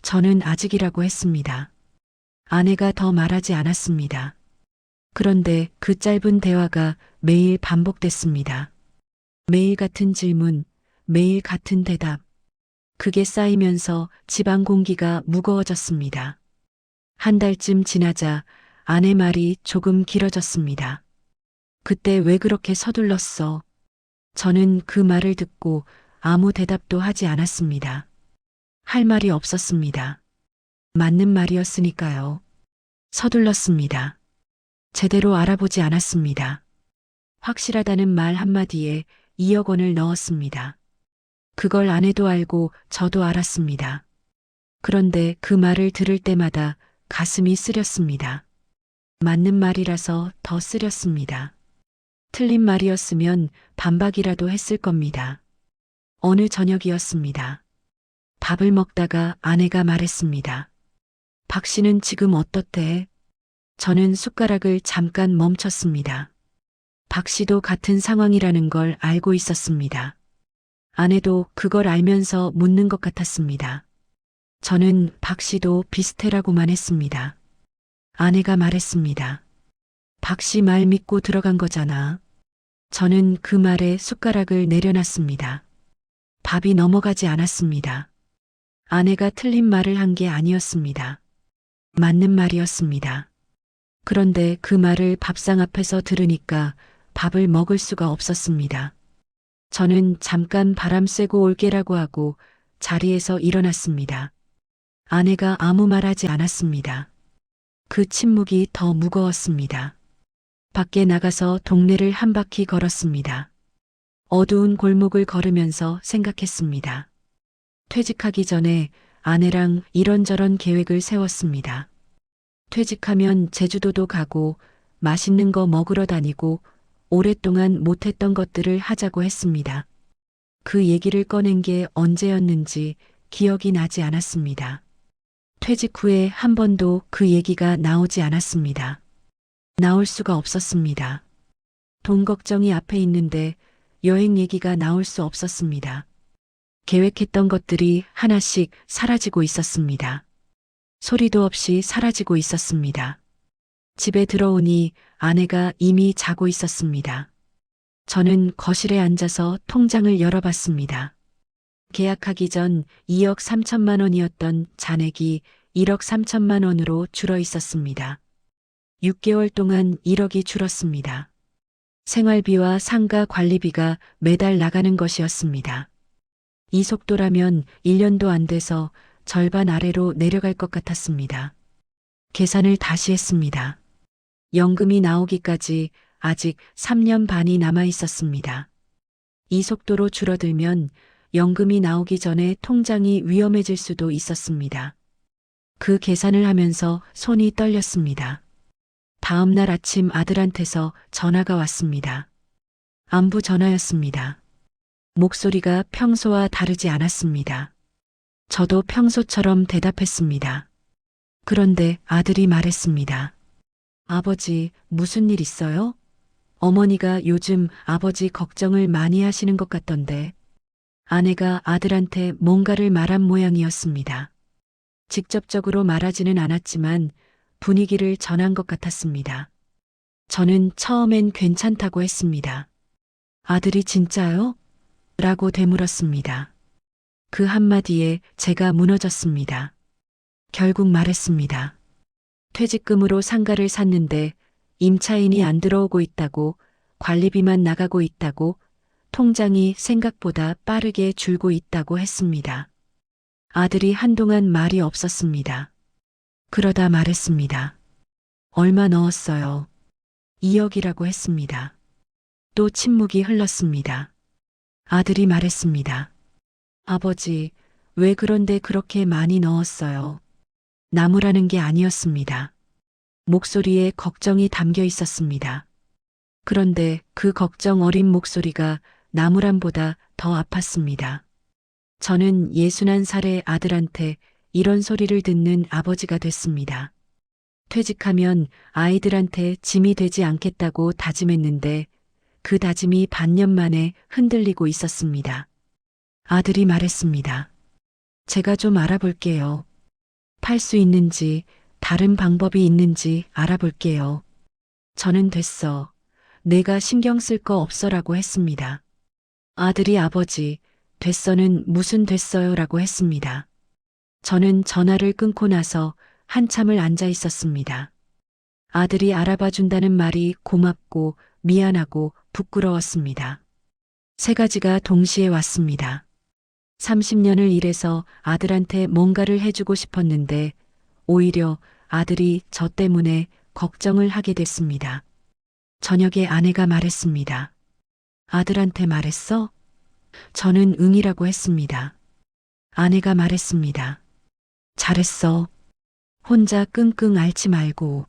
저는 아직이라고 했습니다. 아내가 더 말하지 않았습니다. 그런데 그 짧은 대화가 매일 반복됐습니다. 매일 같은 질문, 매일 같은 대답. 그게 쌓이면서 집안 공기가 무거워졌습니다. 한 달쯤 지나자 아내 말이 조금 길어졌습니다. 그때 왜 그렇게 서둘렀어? 저는 그 말을 듣고 아무 대답도 하지 않았습니다. 할 말이 없었습니다. 맞는 말이었으니까요. 서둘렀습니다. 제대로 알아보지 않았습니다. 확실하다는 말 한마디에 2억 원을 넣었습니다. 그걸 아내도 알고 저도 알았습니다. 그런데 그 말을 들을 때마다 가슴이 쓰렸습니다. 맞는 말이라서 더 쓰렸습니다. 틀린 말이었으면 반박이라도 했을 겁니다. 어느 저녁이었습니다. 밥을 먹다가 아내가 말했습니다. 박 씨는 지금 어떻대? 저는 숟가락을 잠깐 멈췄습니다. 박 씨도 같은 상황이라는 걸 알고 있었습니다. 아내도 그걸 알면서 묻는 것 같았습니다. 저는 박 씨도 비슷해라고만 했습니다. 아내가 말했습니다. 박 씨 말 믿고 들어간 거잖아. 저는 그 말에 숟가락을 내려놨습니다. 밥이 넘어가지 않았습니다. 아내가 틀린 말을 한 게 아니었습니다. 맞는 말이었습니다. 그런데 그 말을 밥상 앞에서 들으니까 밥을 먹을 수가 없었습니다. 저는 잠깐 바람 쐬고 올게라고 하고 자리에서 일어났습니다. 아내가 아무 말하지 않았습니다. 그 침묵이 더 무거웠습니다. 밖에 나가서 동네를 한 바퀴 걸었습니다. 어두운 골목을 걸으면서 생각했습니다. 퇴직하기 전에 아내랑 이런저런 계획을 세웠습니다. 퇴직하면 제주도도 가고 맛있는 거 먹으러 다니고 오랫동안 못했던 것들을 하자고 했습니다. 그 얘기를 꺼낸 게 언제였는지 기억이 나지 않았습니다. 퇴직 후에 한 번도 그 얘기가 나오지 않았습니다. 나올 수가 없었습니다. 돈 걱정이 앞에 있는데 여행 얘기가 나올 수 없었습니다. 계획했던 것들이 하나씩 사라지고 있었습니다. 소리도 없이 사라지고 있었습니다. 집에 들어오니 아내가 이미 자고 있었습니다. 저는 거실에 앉아서 통장을 열어봤습니다. 계약하기 전 2억 3천만 원이었던 잔액이 1억 3천만 원으로 줄어 있었습니다. 6개월 동안 1억이 줄었습니다. 생활비와 상가 관리비가 매달 나가는 것이었습니다. 이 속도라면 1년도 안 돼서 절반 아래로 내려갈 것 같았습니다. 계산을 다시 했습니다. 연금이 나오기까지 아직 3년 반이 남아 있었습니다. 이 속도로 줄어들면 연금이 나오기 전에 통장이 위험해질 수도 있었습니다. 그 계산을 하면서 손이 떨렸습니다. 다음 날 아침 아들한테서 전화가 왔습니다. 안부 전화였습니다. 목소리가 평소와 다르지 않았습니다. 저도 평소처럼 대답했습니다. 그런데 아들이 말했습니다. 아버지, 무슨 일 있어요? 어머니가 요즘 아버지 걱정을 많이 하시는 것 같던데. 아내가 아들한테 뭔가를 말한 모양이었습니다. 직접적으로 말하지는 않았지만 분위기를 전한 것 같았습니다. 저는 처음엔 괜찮다고 했습니다. 아들이 진짜요? 라고 되물었습니다. 그 한마디에 제가 무너졌습니다. 결국 말했습니다. 퇴직금으로 상가를 샀는데 임차인이 안 들어오고 있다고, 관리비만 나가고 있다고, 통장이 생각보다 빠르게 줄고 있다고 했습니다. 아들이 한동안 말이 없었습니다. 그러다 말했습니다. 얼마 넣었어요? 2억이라고 했습니다. 또 침묵이 흘렀습니다. 아들이 말했습니다. 아버지, 왜 그런데 그렇게 많이 넣었어요? 나무라는 게 아니었습니다. 목소리에 걱정이 담겨 있었습니다. 그런데 그 걱정 어린 목소리가 나무람보다 더 아팠습니다. 저는 61살의 아들한테 이런 소리를 듣는 아버지가 됐습니다. 퇴직하면 아이들한테 짐이 되지 않겠다고 다짐했는데 그 다짐이 반년 만에 흔들리고 있었습니다. 아들이 말했습니다. 제가 좀 알아볼게요. 팔 수 있는지 다른 방법이 있는지 알아볼게요. 저는 됐어. 내가 신경 쓸 거 없어라고 했습니다. 아들이 아버지, 됐어는 무슨 됐어요라고 했습니다. 저는 전화를 끊고 나서 한참을 앉아 있었습니다. 아들이 알아봐 준다는 말이 고맙고 미안하고 부끄러웠습니다. 세 가지가 동시에 왔습니다. 30년을 일해서 아들한테 뭔가를 해주고 싶었는데 오히려 아들이 저 때문에 걱정을 하게 됐습니다. 저녁에 아내가 말했습니다. 아들한테 말했어? 저는 응이라고 했습니다. 아내가 말했습니다. 잘했어. 혼자 끙끙 앓지 말고.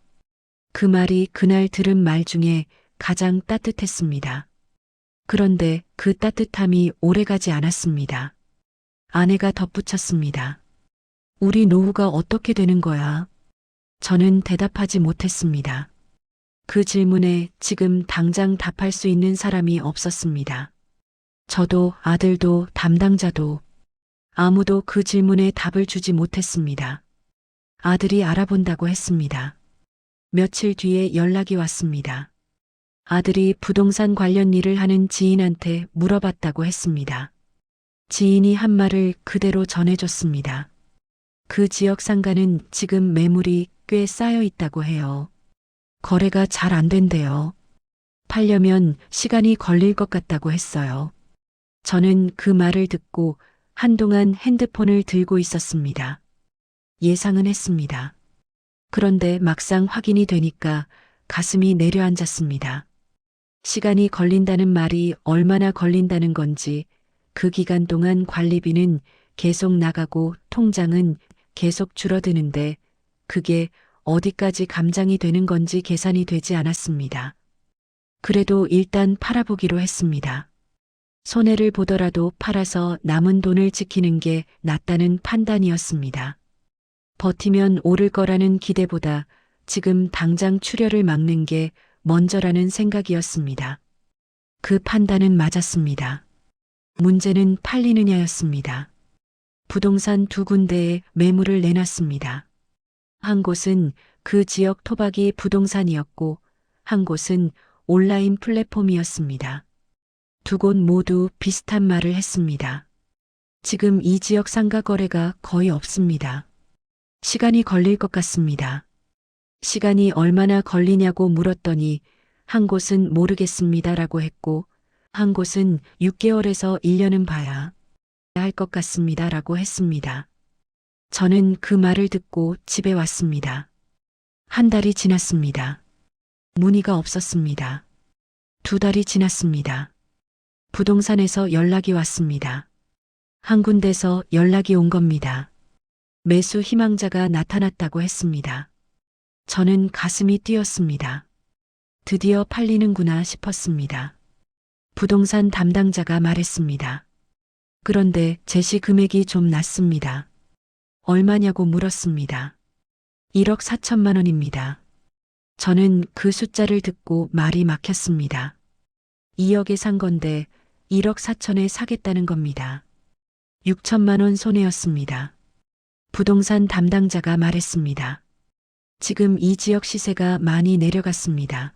그 말이 그날 들은 말 중에 가장 따뜻했습니다. 그런데 그 따뜻함이 오래가지 않았습니다. 아내가 덧붙였습니다. 우리 노후가 어떻게 되는 거야? 저는 대답하지 못했습니다. 그 질문에 지금 당장 답할 수 있는 사람이 없었습니다. 저도 아들도 담당자도 아무도 그 질문에 답을 주지 못했습니다. 아들이 알아본다고 했습니다. 며칠 뒤에 연락이 왔습니다. 아들이 부동산 관련 일을 하는 지인한테 물어봤다고 했습니다. 지인이 한 말을 그대로 전해줬습니다. 그 지역 상가는 지금 매물이 꽤 쌓여 있다고 해요. 거래가 잘 안 된대요. 팔려면 시간이 걸릴 것 같다고 했어요. 저는 그 말을 듣고 한동안 핸드폰을 들고 있었습니다. 예상은 했습니다. 그런데 막상 확인이 되니까 가슴이 내려앉았습니다. 시간이 걸린다는 말이 얼마나 걸린다는 건지, 그 기간 동안 관리비는 계속 나가고 통장은 계속 줄어드는데 그게 어디까지 감당이 되는 건지 계산이 되지 않았습니다. 그래도 일단 팔아보기로 했습니다. 손해를 보더라도 팔아서 남은 돈을 지키는 게 낫다는 판단이었습니다. 버티면 오를 거라는 기대보다 지금 당장 출혈을 막는 게 먼저라는 생각이었습니다. 그 판단은 맞았습니다. 문제는 팔리느냐였습니다. 부동산 두 군데에 매물을 내놨습니다. 한 곳은 그 지역 토박이 부동산이었고 한 곳은 온라인 플랫폼이었습니다. 두 곳 모두 비슷한 말을 했습니다. 지금 이 지역 상가 거래가 거의 없습니다. 시간이 걸릴 것 같습니다. 시간이 얼마나 걸리냐고 물었더니 한 곳은 모르겠습니다라고 했고 한 곳은 6개월에서 1년은 봐야 할 것 같습니다라고 했습니다. 저는 그 말을 듣고 집에 왔습니다. 한 달이 지났습니다. 문의가 없었습니다. 두 달이 지났습니다. 부동산에서 연락이 왔습니다. 한 군데서 연락이 온 겁니다. 매수 희망자가 나타났다고 했습니다. 저는 가슴이 뛰었습니다. 드디어 팔리는구나 싶었습니다. 부동산 담당자가 말했습니다. 그런데 제시 금액이 좀 낮습니다. 얼마냐고 물었습니다. 1억 4천만 원입니다. 저는 그 숫자를 듣고 말이 막혔습니다. 2억에 산 건데 1억 4천에 사겠다는 겁니다. 6천만 원 손해였습니다. 부동산 담당자가 말했습니다. 지금 이 지역 시세가 많이 내려갔습니다.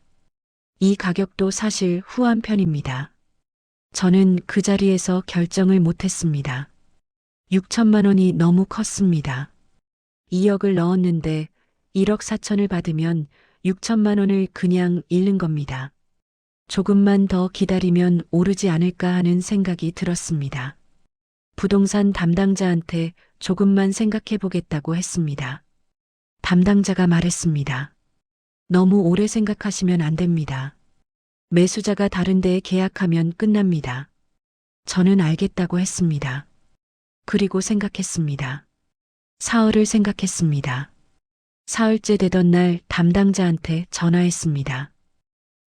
이 가격도 사실 후한 편입니다. 저는 그 자리에서 결정을 못했습니다. 6천만 원이 너무 컸습니다. 2억을 넣었는데 1억 4천을 받으면 6천만 원을 그냥 잃는 겁니다. 조금만 더 기다리면 오르지 않을까 하는 생각이 들었습니다. 부동산 담당자한테 조금만 생각해 보겠다고 했습니다. 담당자가 말했습니다. 너무 오래 생각하시면 안 됩니다. 매수자가 다른 데에 계약하면 끝납니다. 저는 알겠다고 했습니다. 그리고 생각했습니다. 사흘을 생각했습니다. 사흘째 되던 날 담당자한테 전화했습니다.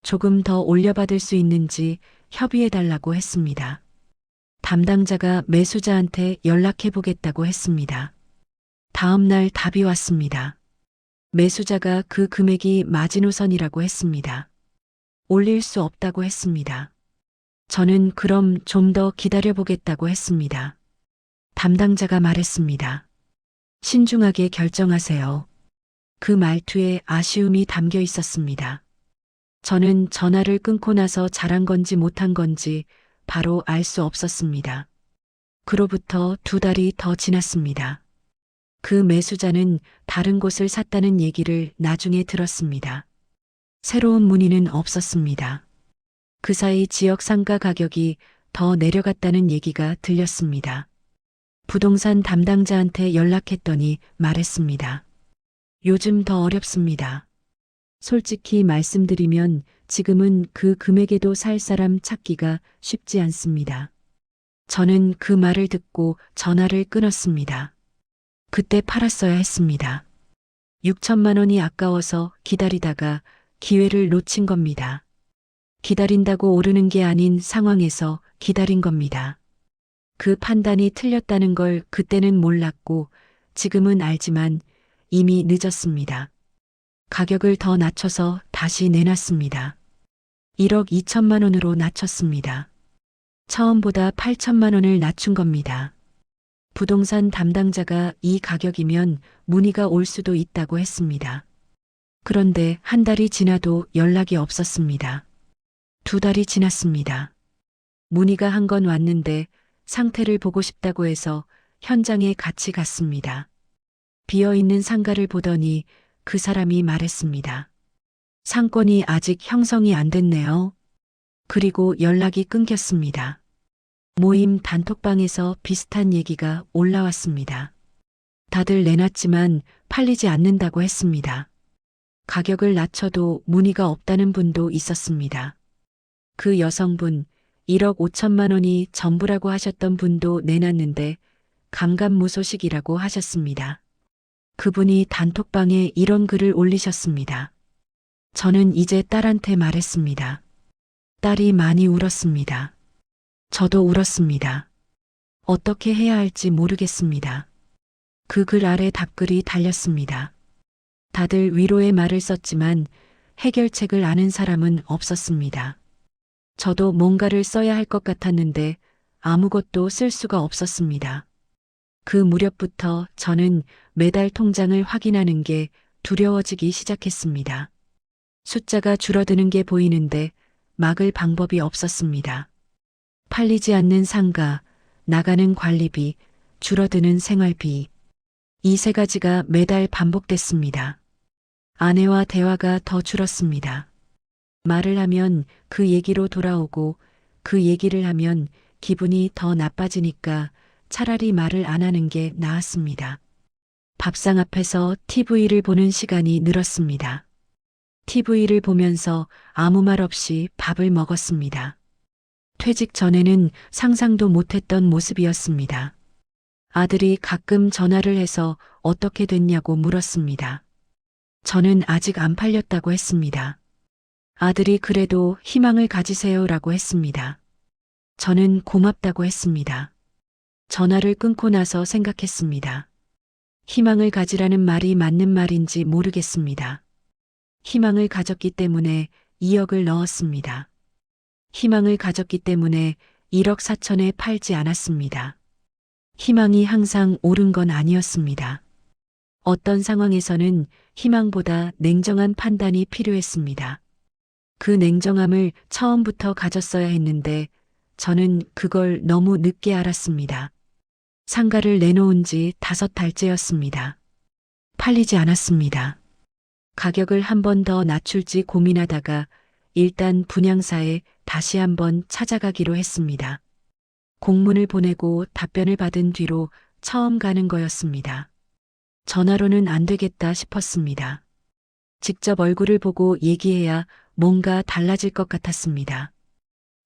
조금 더 올려받을 수 있는지 협의해달라고 했습니다. 담당자가 매수자한테 연락해보겠다고 했습니다. 다음 날 답이 왔습니다. 매수자가 그 금액이 마지노선이라고 했습니다. 올릴 수 없다고 했습니다. 저는 그럼 좀 더 기다려보겠다고 했습니다. 담당자가 말했습니다. 신중하게 결정하세요. 그 말투에 아쉬움이 담겨 있었습니다. 저는 전화를 끊고 나서 잘한 건지 못한 건지 바로 알 수 없었습니다. 그로부터 두 달이 더 지났습니다. 그 매수자는 다른 곳을 샀다는 얘기를 나중에 들었습니다. 새로운 문의는 없었습니다. 그 사이 지역 상가 가격이 더 내려갔다는 얘기가 들렸습니다. 부동산 담당자한테 연락했더니 말했습니다. 요즘 더 어렵습니다. 솔직히 말씀드리면 지금은 그 금액에도 살 사람 찾기가 쉽지 않습니다. 저는 그 말을 듣고 전화를 끊었습니다. 그때 팔았어야 했습니다. 6천만 원이 아까워서 기다리다가 기회를 놓친 겁니다. 기다린다고 오르는 게 아닌 상황에서 기다린 겁니다. 그 판단이 틀렸다는 걸 그때는 몰랐고 지금은 알지만 이미 늦었습니다. 가격을 더 낮춰서 다시 내놨습니다. 1억 2천만 원으로 낮췄습니다. 처음보다 8천만 원을 낮춘 겁니다. 부동산 담당자가 이 가격이면 문의가 올 수도 있다고 했습니다. 그런데 한 달이 지나도 연락이 없었습니다. 2달이 지났습니다. 문의가 한 건 왔는데 상태를 보고 싶다고 해서 현장에 같이 갔습니다. 비어있는 상가를 보더니 그 사람이 말했습니다. 상권이 아직 형성이 안 됐네요. 그리고 연락이 끊겼습니다. 모임 단톡방에서 비슷한 얘기가 올라왔습니다. 다들 내놨지만 팔리지 않는다고 했습니다. 가격을 낮춰도 문의가 없다는 분도 있었습니다. 그 여성분 1억 5천만 원이 전부라고 하셨던 분도 내놨는데 감감무소식이라고 하셨습니다. 그분이 단톡방에 이런 글을 올리셨습니다. 저는 이제 딸한테 말했습니다. 딸이 많이 울었습니다. 저도 울었습니다. 어떻게 해야 할지 모르겠습니다. 그 글 아래 답글이 달렸습니다. 다들 위로의 말을 썼지만 해결책을 아는 사람은 없었습니다. 저도 뭔가를 써야 할 것 같았는데 아무것도 쓸 수가 없었습니다. 그 무렵부터 저는 매달 통장을 확인하는 게 두려워지기 시작했습니다. 숫자가 줄어드는 게 보이는데 막을 방법이 없었습니다. 팔리지 않는 상가, 나가는 관리비, 줄어드는 생활비. 이 세 가지가 매달 반복됐습니다. 아내와 대화가 더 줄었습니다. 말을 하면 그 얘기로 돌아오고 그 얘기를 하면 기분이 더 나빠지니까 차라리 말을 안 하는 게 나았습니다. 밥상 앞에서 TV를 보는 시간이 늘었습니다. TV를 보면서 아무 말 없이 밥을 먹었습니다. 퇴직 전에는 상상도 못했던 모습이었습니다. 아들이 가끔 전화를 해서 어떻게 됐냐고 물었습니다. 저는 아직 안 팔렸다고 했습니다. 아들이 그래도 희망을 가지세요라고 했습니다. 저는 고맙다고 했습니다. 전화를 끊고 나서 생각했습니다. 희망을 가지라는 말이 맞는 말인지 모르겠습니다. 희망을 가졌기 때문에 2억을 넣었습니다. 희망을 가졌기 때문에 1억 4천에 팔지 않았습니다. 희망이 항상 옳은 건 아니었습니다. 어떤 상황에서는 희망보다 냉정한 판단이 필요했습니다. 그 냉정함을 처음부터 가졌어야 했는데 저는 그걸 너무 늦게 알았습니다. 상가를 내놓은 지 5달째였습니다. 팔리지 않았습니다. 가격을 한 번 더 낮출지 고민하다가 일단 분양사에 다시 한번 찾아가기로 했습니다. 공문을 보내고 답변을 받은 뒤로 처음 가는 거였습니다. 전화로는 안 되겠다 싶었습니다. 직접 얼굴을 보고 얘기해야 뭔가 달라질 것 같았습니다.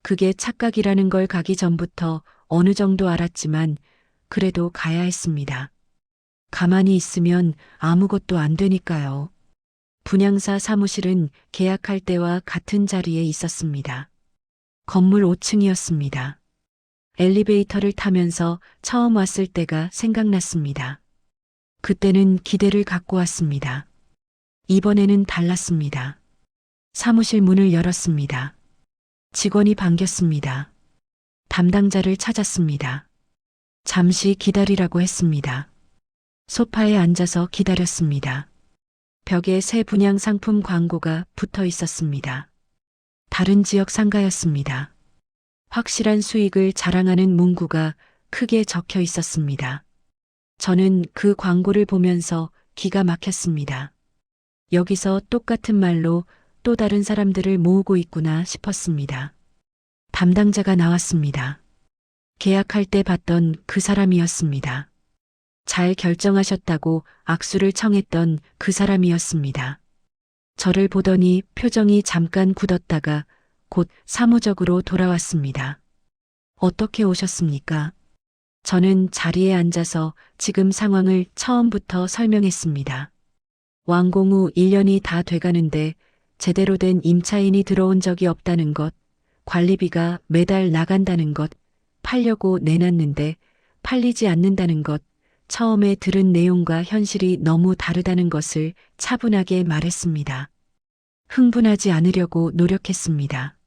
그게 착각이라는 걸 가기 전부터 어느 정도 알았지만 그래도 가야 했습니다. 가만히 있으면 아무것도 안 되니까요. 분양사 사무실은 계약할 때와 같은 자리에 있었습니다. 건물 5층이었습니다. 엘리베이터를 타면서 처음 왔을 때가 생각났습니다. 그때는 기대를 갖고 왔습니다. 이번에는 달랐습니다. 사무실 문을 열었습니다. 직원이 반겼습니다. 담당자를 찾았습니다. 잠시 기다리라고 했습니다. 소파에 앉아서 기다렸습니다. 벽에 새 분양 상품 광고가 붙어 있었습니다. 다른 지역 상가였습니다. 확실한 수익을 자랑하는 문구가 크게 적혀 있었습니다. 저는 그 광고를 보면서 기가 막혔습니다. 여기서 똑같은 말로 또 다른 사람들을 모으고 있구나 싶었습니다. 담당자가 나왔습니다. 계약할 때 봤던 그 사람이었습니다. 잘 결정하셨다고 악수를 청했던 그 사람이었습니다. 저를 보더니 표정이 잠깐 굳었다가 곧 사무적으로 돌아왔습니다. 어떻게 오셨습니까? 저는 자리에 앉아서 지금 상황을 처음부터 설명했습니다. 완공 후 1년이 다 돼가는데 제대로 된 임차인이 들어온 적이 없다는 것, 관리비가 매달 나간다는 것, 팔려고 내놨는데 팔리지 않는다는 것, 처음에 들은 내용과 현실이 너무 다르다는 것을 차분하게 말했습니다. 흥분하지 않으려고 노력했습니다.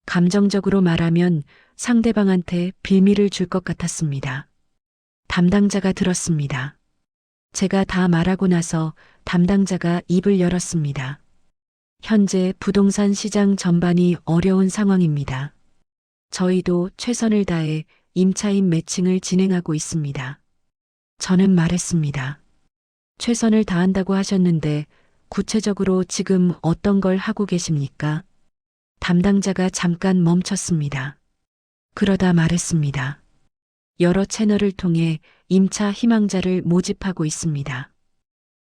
감정적으로 말하면 상대방한테 빌미를 줄 것 같았습니다. 담당자가 들었습니다. 제가 다 말하고 나서 담당자가 입을 열었습니다. 현재 부동산 시장 전반이 어려운 상황입니다. 저희도 최선을 다해 임차인 매칭을 진행하고 있습니다. 저는 말했습니다. 최선을 다한다고 하셨는데 구체적으로 지금 어떤 걸 하고 계십니까? 담당자가 잠깐 멈췄습니다. 그러다 말했습니다. 여러 채널을 통해 임차 희망자를 모집하고 있습니다.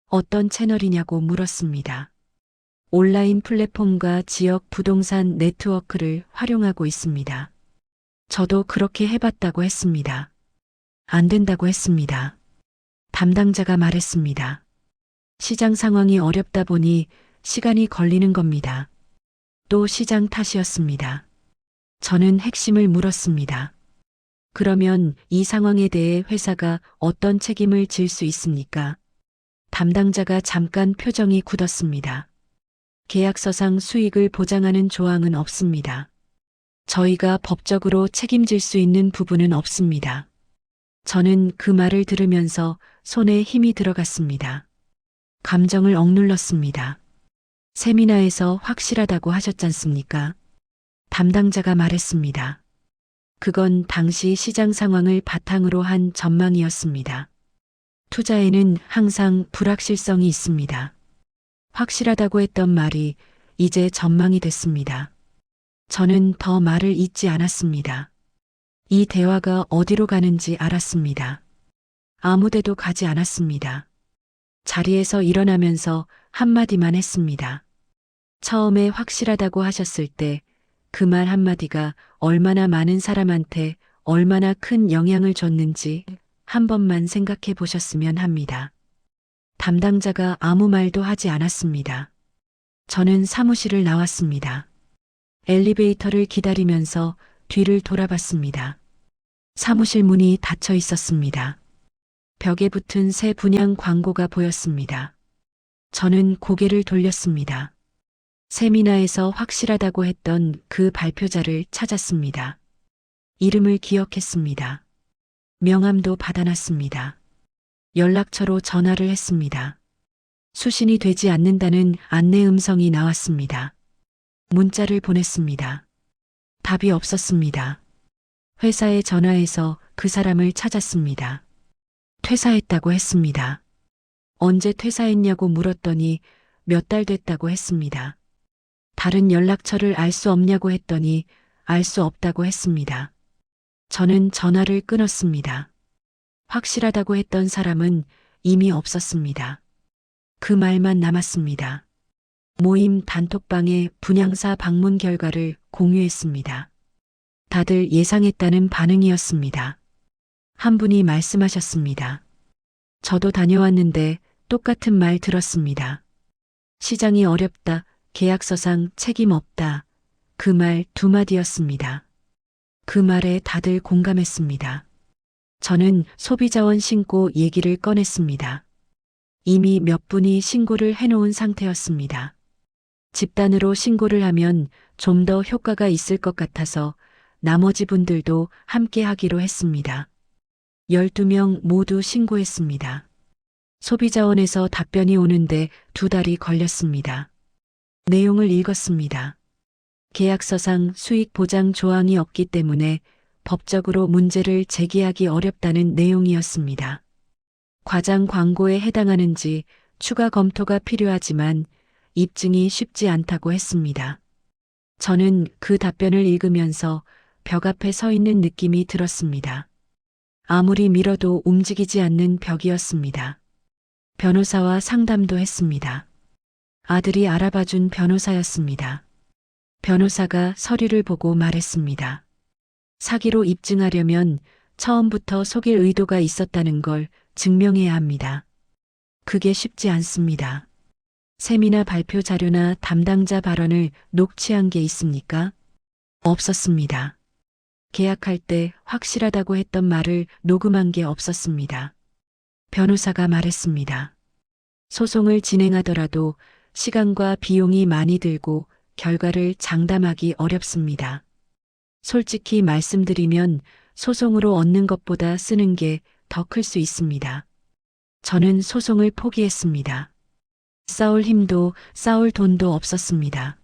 어떤 채널이냐고 물었습니다. 온라인 플랫폼과 지역 부동산 네트워크를 활용하고 있습니다. 저도 그렇게 해봤다고 했습니다. 안 된다고 했습니다. 담당자가 말했습니다. 시장 상황이 어렵다 보니 시간이 걸리는 겁니다. 또 시장 탓이었습니다. 저는 핵심을 물었습니다. 그러면 이 상황에 대해 회사가 어떤 책임을 질 수 있습니까? 담당자가 잠깐 표정이 굳었습니다. 계약서상 수익을 보장하는 조항은 없습니다. 저희가 법적으로 책임질 수 있는 부분은 없습니다. 저는 그 말을 들으면서 손에 힘이 들어갔습니다. 감정을 억눌렀습니다. 세미나에서 확실하다고 하셨잖습니까? 담당자가 말했습니다. 그건 당시 시장 상황을 바탕으로 한 전망이었습니다. 투자에는 항상 불확실성이 있습니다. 확실하다고 했던 말이 이제 전망이 됐습니다. 저는 더 말을 잇지 않았습니다. 이 대화가 어디로 가는지 알았습니다. 아무데도 가지 않았습니다. 자리에서 일어나면서 한마디만 했습니다. 처음에 확실하다고 하셨을 때 그 말 한마디가 얼마나 많은 사람한테 얼마나 큰 영향을 줬는지 한 번만 생각해 보셨으면 합니다. 담당자가 아무 말도 하지 않았습니다. 저는 사무실을 나왔습니다. 엘리베이터를 기다리면서 뒤를 돌아봤습니다. 사무실 문이 닫혀 있었습니다. 벽에 붙은 새 분양 광고가 보였습니다. 저는 고개를 돌렸습니다. 세미나에서 확실하다고 했던 그 발표자를 찾았습니다. 이름을 기억했습니다. 명함도 받아놨습니다. 연락처로 전화를 했습니다. 수신이 되지 않는다는 안내 음성이 나왔습니다. 문자를 보냈습니다. 답이 없었습니다. 회사에 전화해서 그 사람을 찾았습니다. 퇴사했다고 했습니다. 언제 퇴사했냐고 물었더니 몇 달 됐다고 했습니다. 다른 연락처를 알 수 없냐고 했더니 알 수 없다고 했습니다. 저는 전화를 끊었습니다. 확실하다고 했던 사람은 이미 없었습니다. 그 말만 남았습니다. 모임 단톡방에 분양사 방문 결과를 공유했습니다. 다들 예상했다는 반응이었습니다. 한 분이 말씀하셨습니다. 저도 다녀왔는데 똑같은 말 들었습니다. 시장이 어렵다, 계약서상 책임 없다. 그 말 두 마디였습니다. 그 말에 다들 공감했습니다. 저는 소비자원 신고 얘기를 꺼냈습니다. 이미 몇 분이 신고를 해놓은 상태였습니다. 집단으로 신고를 하면 좀 더 효과가 있을 것 같아서 나머지 분들도 함께 하기로 했습니다. 12명 모두 신고했습니다. 소비자원에서 답변이 오는데 2달이 걸렸습니다. 내용을 읽었습니다. 계약서상 수익 보장 조항이 없기 때문에 법적으로 문제를 제기하기 어렵다는 내용이었습니다. 과장 광고에 해당하는지 추가 검토가 필요하지만 입증이 쉽지 않다고 했습니다. 저는 그 답변을 읽으면서 벽 앞에 서 있는 느낌이 들었습니다. 아무리 밀어도 움직이지 않는 벽이었습니다. 변호사와 상담도 했습니다. 아들이 알아봐준 변호사였습니다. 변호사가 서류를 보고 말했습니다. 사기로 입증하려면 처음부터 속일 의도가 있었다는 걸 증명해야 합니다. 그게 쉽지 않습니다. 세미나 발표 자료나 담당자 발언을 녹취한 게 있습니까? 없었습니다. 계약할 때 확실하다고 했던 말을 녹음한 게 없었습니다. 변호사가 말했습니다. 소송을 진행하더라도 시간과 비용이 많이 들고 결과를 장담하기 어렵습니다. 솔직히 말씀드리면 소송으로 얻는 것보다 쓰는 게 더 클 수 있습니다. 저는 소송을 포기했습니다. 싸울 힘도 싸울 돈도 없었습니다.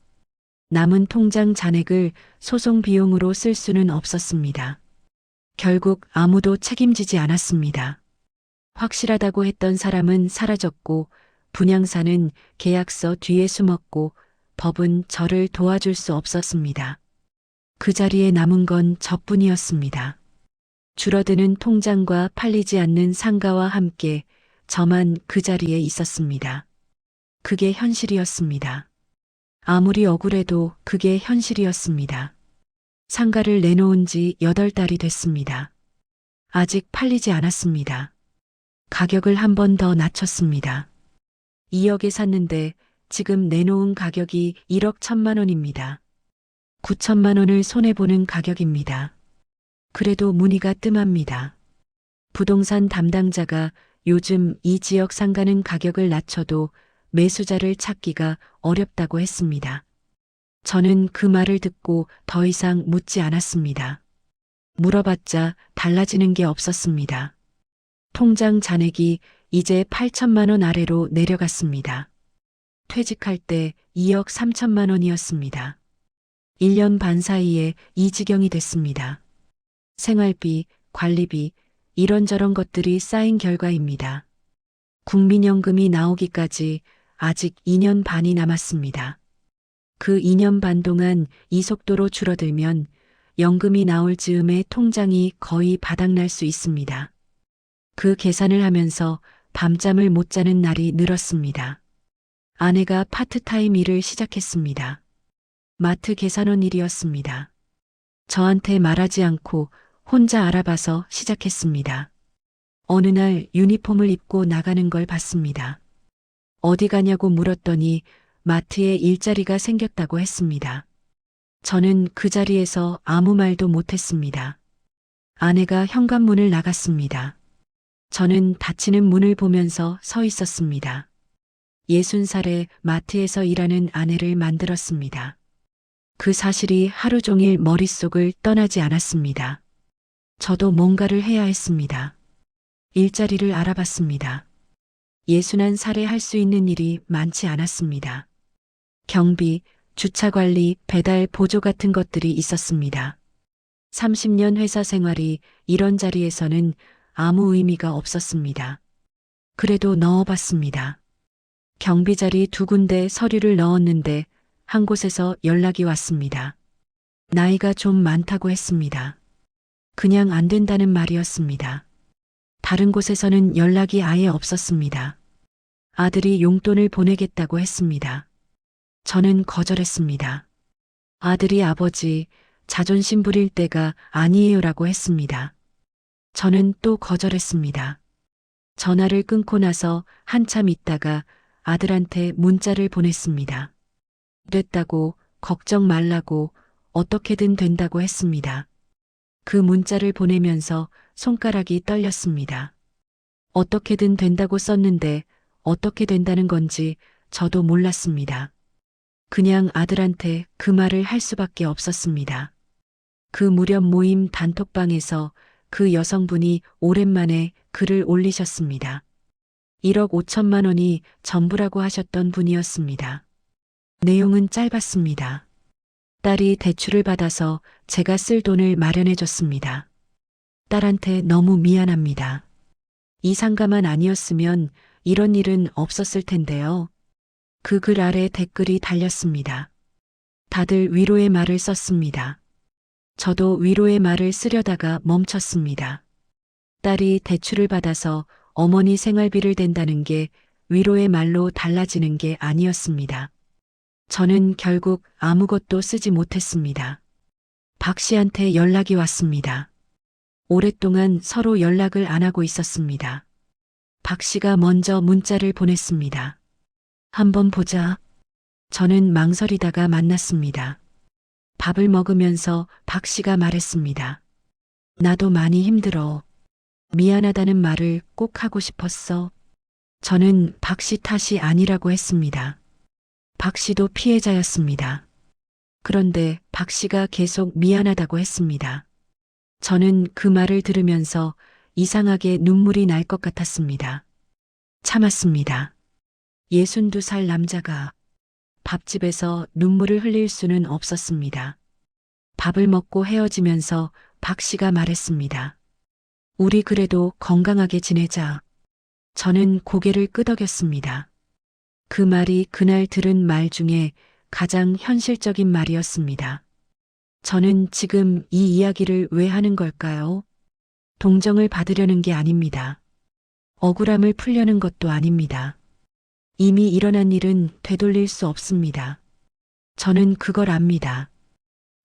남은 통장 잔액을 소송 비용으로 쓸 수는 없었습니다. 결국 아무도 책임지지 않았습니다. 확실하다고 했던 사람은 사라졌고 분양사는 계약서 뒤에 숨었고 법은 저를 도와줄 수 없었습니다. 그 자리에 남은 건 저뿐이었습니다. 줄어드는 통장과 팔리지 않는 상가와 함께 저만 그 자리에 있었습니다. 그게 현실이었습니다. 아무리 억울해도 그게 현실이었습니다. 상가를 내놓은 지 8달이 됐습니다. 아직 팔리지 않았습니다. 가격을 한 번 더 낮췄습니다. 2억에 샀는데 지금 내놓은 가격이 1억 1천만 원입니다. 9천만 원을 손해보는 가격입니다. 그래도 문의가 뜸합니다. 부동산 담당자가 요즘 이 지역 상가는 가격을 낮춰도 매수자를 찾기가 어렵다고 했습니다. 저는 그 말을 듣고 더 이상 묻지 않았습니다. 물어봤자 달라지는 게 없었습니다. 통장 잔액이 이제 8천만 원 아래로 내려갔습니다. 퇴직할 때 2억 3천만 원이었습니다. 1년 반 사이에 이 지경이 됐습니다. 생활비, 관리비, 이런저런 것들이 쌓인 결과입니다. 국민연금이 나오기까지 아직 2년 반이 남았습니다. 그 2년 반 동안 이 속도로 줄어들면 연금이 나올 즈음에 통장이 거의 바닥날 수 있습니다. 그 계산을 하면서 밤잠을 못 자는 날이 늘었습니다. 아내가 파트타임 일을 시작했습니다. 마트 계산원 일이었습니다. 저한테 말하지 않고 혼자 알아봐서 시작했습니다. 어느 날 유니폼을 입고 나가는 걸 봤습니다. 어디 가냐고 물었더니 마트에 일자리가 생겼다고 했습니다. 저는 그 자리에서 아무 말도 못했습니다. 아내가 현관문을 나갔습니다. 저는 닫히는 문을 보면서 서 있었습니다. 60살에 마트에서 일하는 아내를 만들었습니다. 그 사실이 하루 종일 머릿속을 떠나지 않았습니다. 저도 뭔가를 해야 했습니다. 일자리를 알아봤습니다. 61살에 할 수 있는 일이 많지 않았습니다. 경비, 주차관리, 배달, 보조 같은 것들이 있었습니다. 30년 회사 생활이 이런 자리에서는 아무 의미가 없었습니다. 그래도 넣어봤습니다. 경비 자리 2군데 서류를 넣었는데 한 곳에서 연락이 왔습니다. 나이가 좀 많다고 했습니다. 그냥 안 된다는 말이었습니다. 다른 곳에서는 연락이 아예 없었습니다. 아들이 용돈을 보내겠다고 했습니다. 저는 거절했습니다. 아들이 아버지, 자존심 부릴 때가 아니에요라고 했습니다. 저는 또 거절했습니다. 전화를 끊고 나서 한참 있다가 아들한테 문자를 보냈습니다. 됐다고, 걱정 말라고, 어떻게든 된다고 했습니다. 그 문자를 보내면서 손가락이 떨렸습니다. 어떻게든 된다고 썼는데 어떻게 된다는 건지 저도 몰랐습니다. 그냥 아들한테 그 말을 할 수밖에 없었습니다. 그 무렵 모임 단톡방에서 그 여성분이 오랜만에 글을 올리셨습니다. 1억 5천만 원이 전부라고 하셨던 분이었습니다. 내용은 짧았습니다. 딸이 대출을 받아서 제가 쓸 돈을 마련해 줬습니다. 딸한테 너무 미안합니다. 이 상가만 아니었으면 이런 일은 없었을 텐데요. 그 글 아래 댓글이 달렸습니다. 다들 위로의 말을 썼습니다. 저도 위로의 말을 쓰려다가 멈췄습니다. 딸이 대출을 받아서 어머니 생활비를 댄다는 게 위로의 말로 달라지는 게 아니었습니다. 저는 결국 아무것도 쓰지 못했습니다. 박 씨한테 연락이 왔습니다. 오랫동안 서로 연락을 안 하고 있었습니다. 박 씨가 먼저 문자를 보냈습니다. 한번 보자. 저는 망설이다가 만났습니다. 밥을 먹으면서 박 씨가 말했습니다. 나도 많이 힘들어. 미안하다는 말을 꼭 하고 싶었어. 저는 박 씨 탓이 아니라고 했습니다. 박 씨도 피해자였습니다. 그런데 박 씨가 계속 미안하다고 했습니다. 저는 그 말을 들으면서 이상하게 눈물이 날 것 같았습니다. 참았습니다. 62살 남자가 밥집에서 눈물을 흘릴 수는 없었습니다. 밥을 먹고 헤어지면서 박 씨가 말했습니다. 우리 그래도 건강하게 지내자. 저는 고개를 끄덕였습니다. 그 말이 그날 들은 말 중에 가장 현실적인 말이었습니다. 저는 지금 이 이야기를 왜 하는 걸까요? 동정을 받으려는 게 아닙니다. 억울함을 풀려는 것도 아닙니다. 이미 일어난 일은 되돌릴 수 없습니다. 저는 그걸 압니다.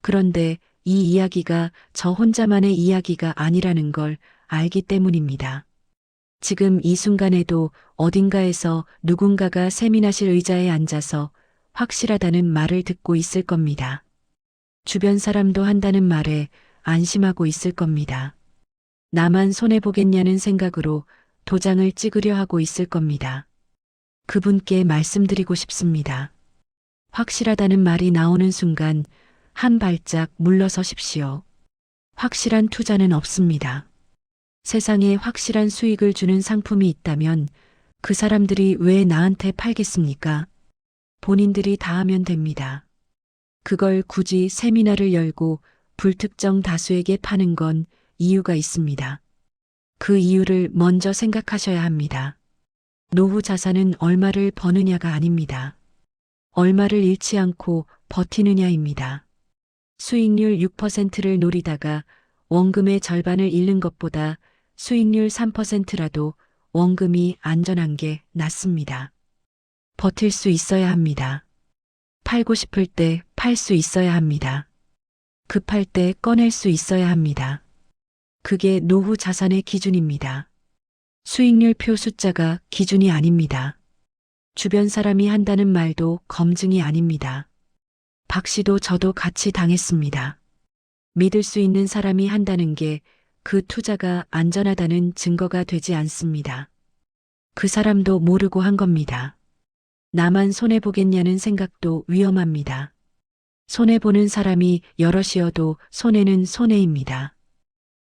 그런데 이 이야기가 저 혼자만의 이야기가 아니라는 걸 알기 때문입니다. 지금 이 순간에도 어딘가에서 누군가가 세민하실 의자에 앉아서 확실하다는 말을 듣고 있을 겁니다. 주변 사람도 한다는 말에 안심하고 있을 겁니다. 나만 손해보겠냐는 생각으로 도장을 찍으려 하고 있을 겁니다. 그분께 말씀드리고 싶습니다. 확실하다는 말이 나오는 순간 한 발짝 물러서십시오. 확실한 투자는 없습니다. 세상에 확실한 수익을 주는 상품이 있다면 그 사람들이 왜 나한테 팔겠습니까? 본인들이 다 하면 됩니다. 그걸 굳이 세미나를 열고 불특정 다수에게 파는 건 이유가 있습니다. 그 이유를 먼저 생각하셔야 합니다. 노후 자산은 얼마를 버느냐가 아닙니다. 얼마를 잃지 않고 버티느냐입니다. 수익률 6%를 노리다가 원금의 절반을 잃는 것보다 수익률 3%라도 원금이 안전한 게 낫습니다. 버틸 수 있어야 합니다. 팔고 싶을 때 팔 수 있어야 합니다. 급할 때 꺼낼 수 있어야 합니다. 그게 노후 자산의 기준입니다. 수익률표 숫자가 기준이 아닙니다. 주변 사람이 한다는 말도 검증이 아닙니다. 박 씨도 저도 같이 당했습니다. 믿을 수 있는 사람이 한다는 게 그 투자가 안전하다는 증거가 되지 않습니다. 그 사람도 모르고 한 겁니다. 나만 손해보겠냐는 생각도 위험합니다. 손해보는 사람이 여럿이어도 손해는 손해입니다.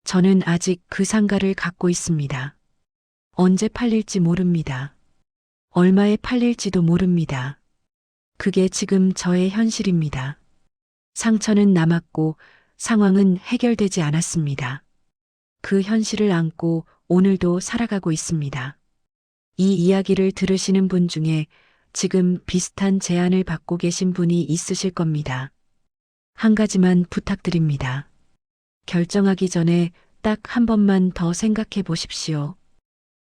저는 아직 그 상가를 갖고 있습니다. 언제 팔릴지 모릅니다. 얼마에 팔릴지도 모릅니다. 그게 지금 저의 현실입니다. 상처는 남았고 상황은 해결되지 않았습니다. 그 현실을 안고 오늘도 살아가고 있습니다. 이 이야기를 들으시는 분 중에 지금 비슷한 제안을 받고 계신 분이 있으실 겁니다. 한 가지만 부탁드립니다. 결정하기 전에 딱 한 번만 더 생각해 보십시오.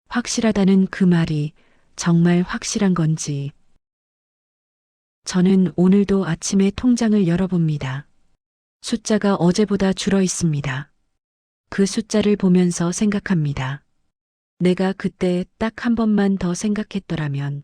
확실하다는 그 말이 정말 확실한 건지. 저는 오늘도 아침에 통장을 열어봅니다. 숫자가 어제보다 줄어 있습니다. 그 숫자를 보면서 생각합니다. 내가 그때 딱 한 번만 더 생각했더라면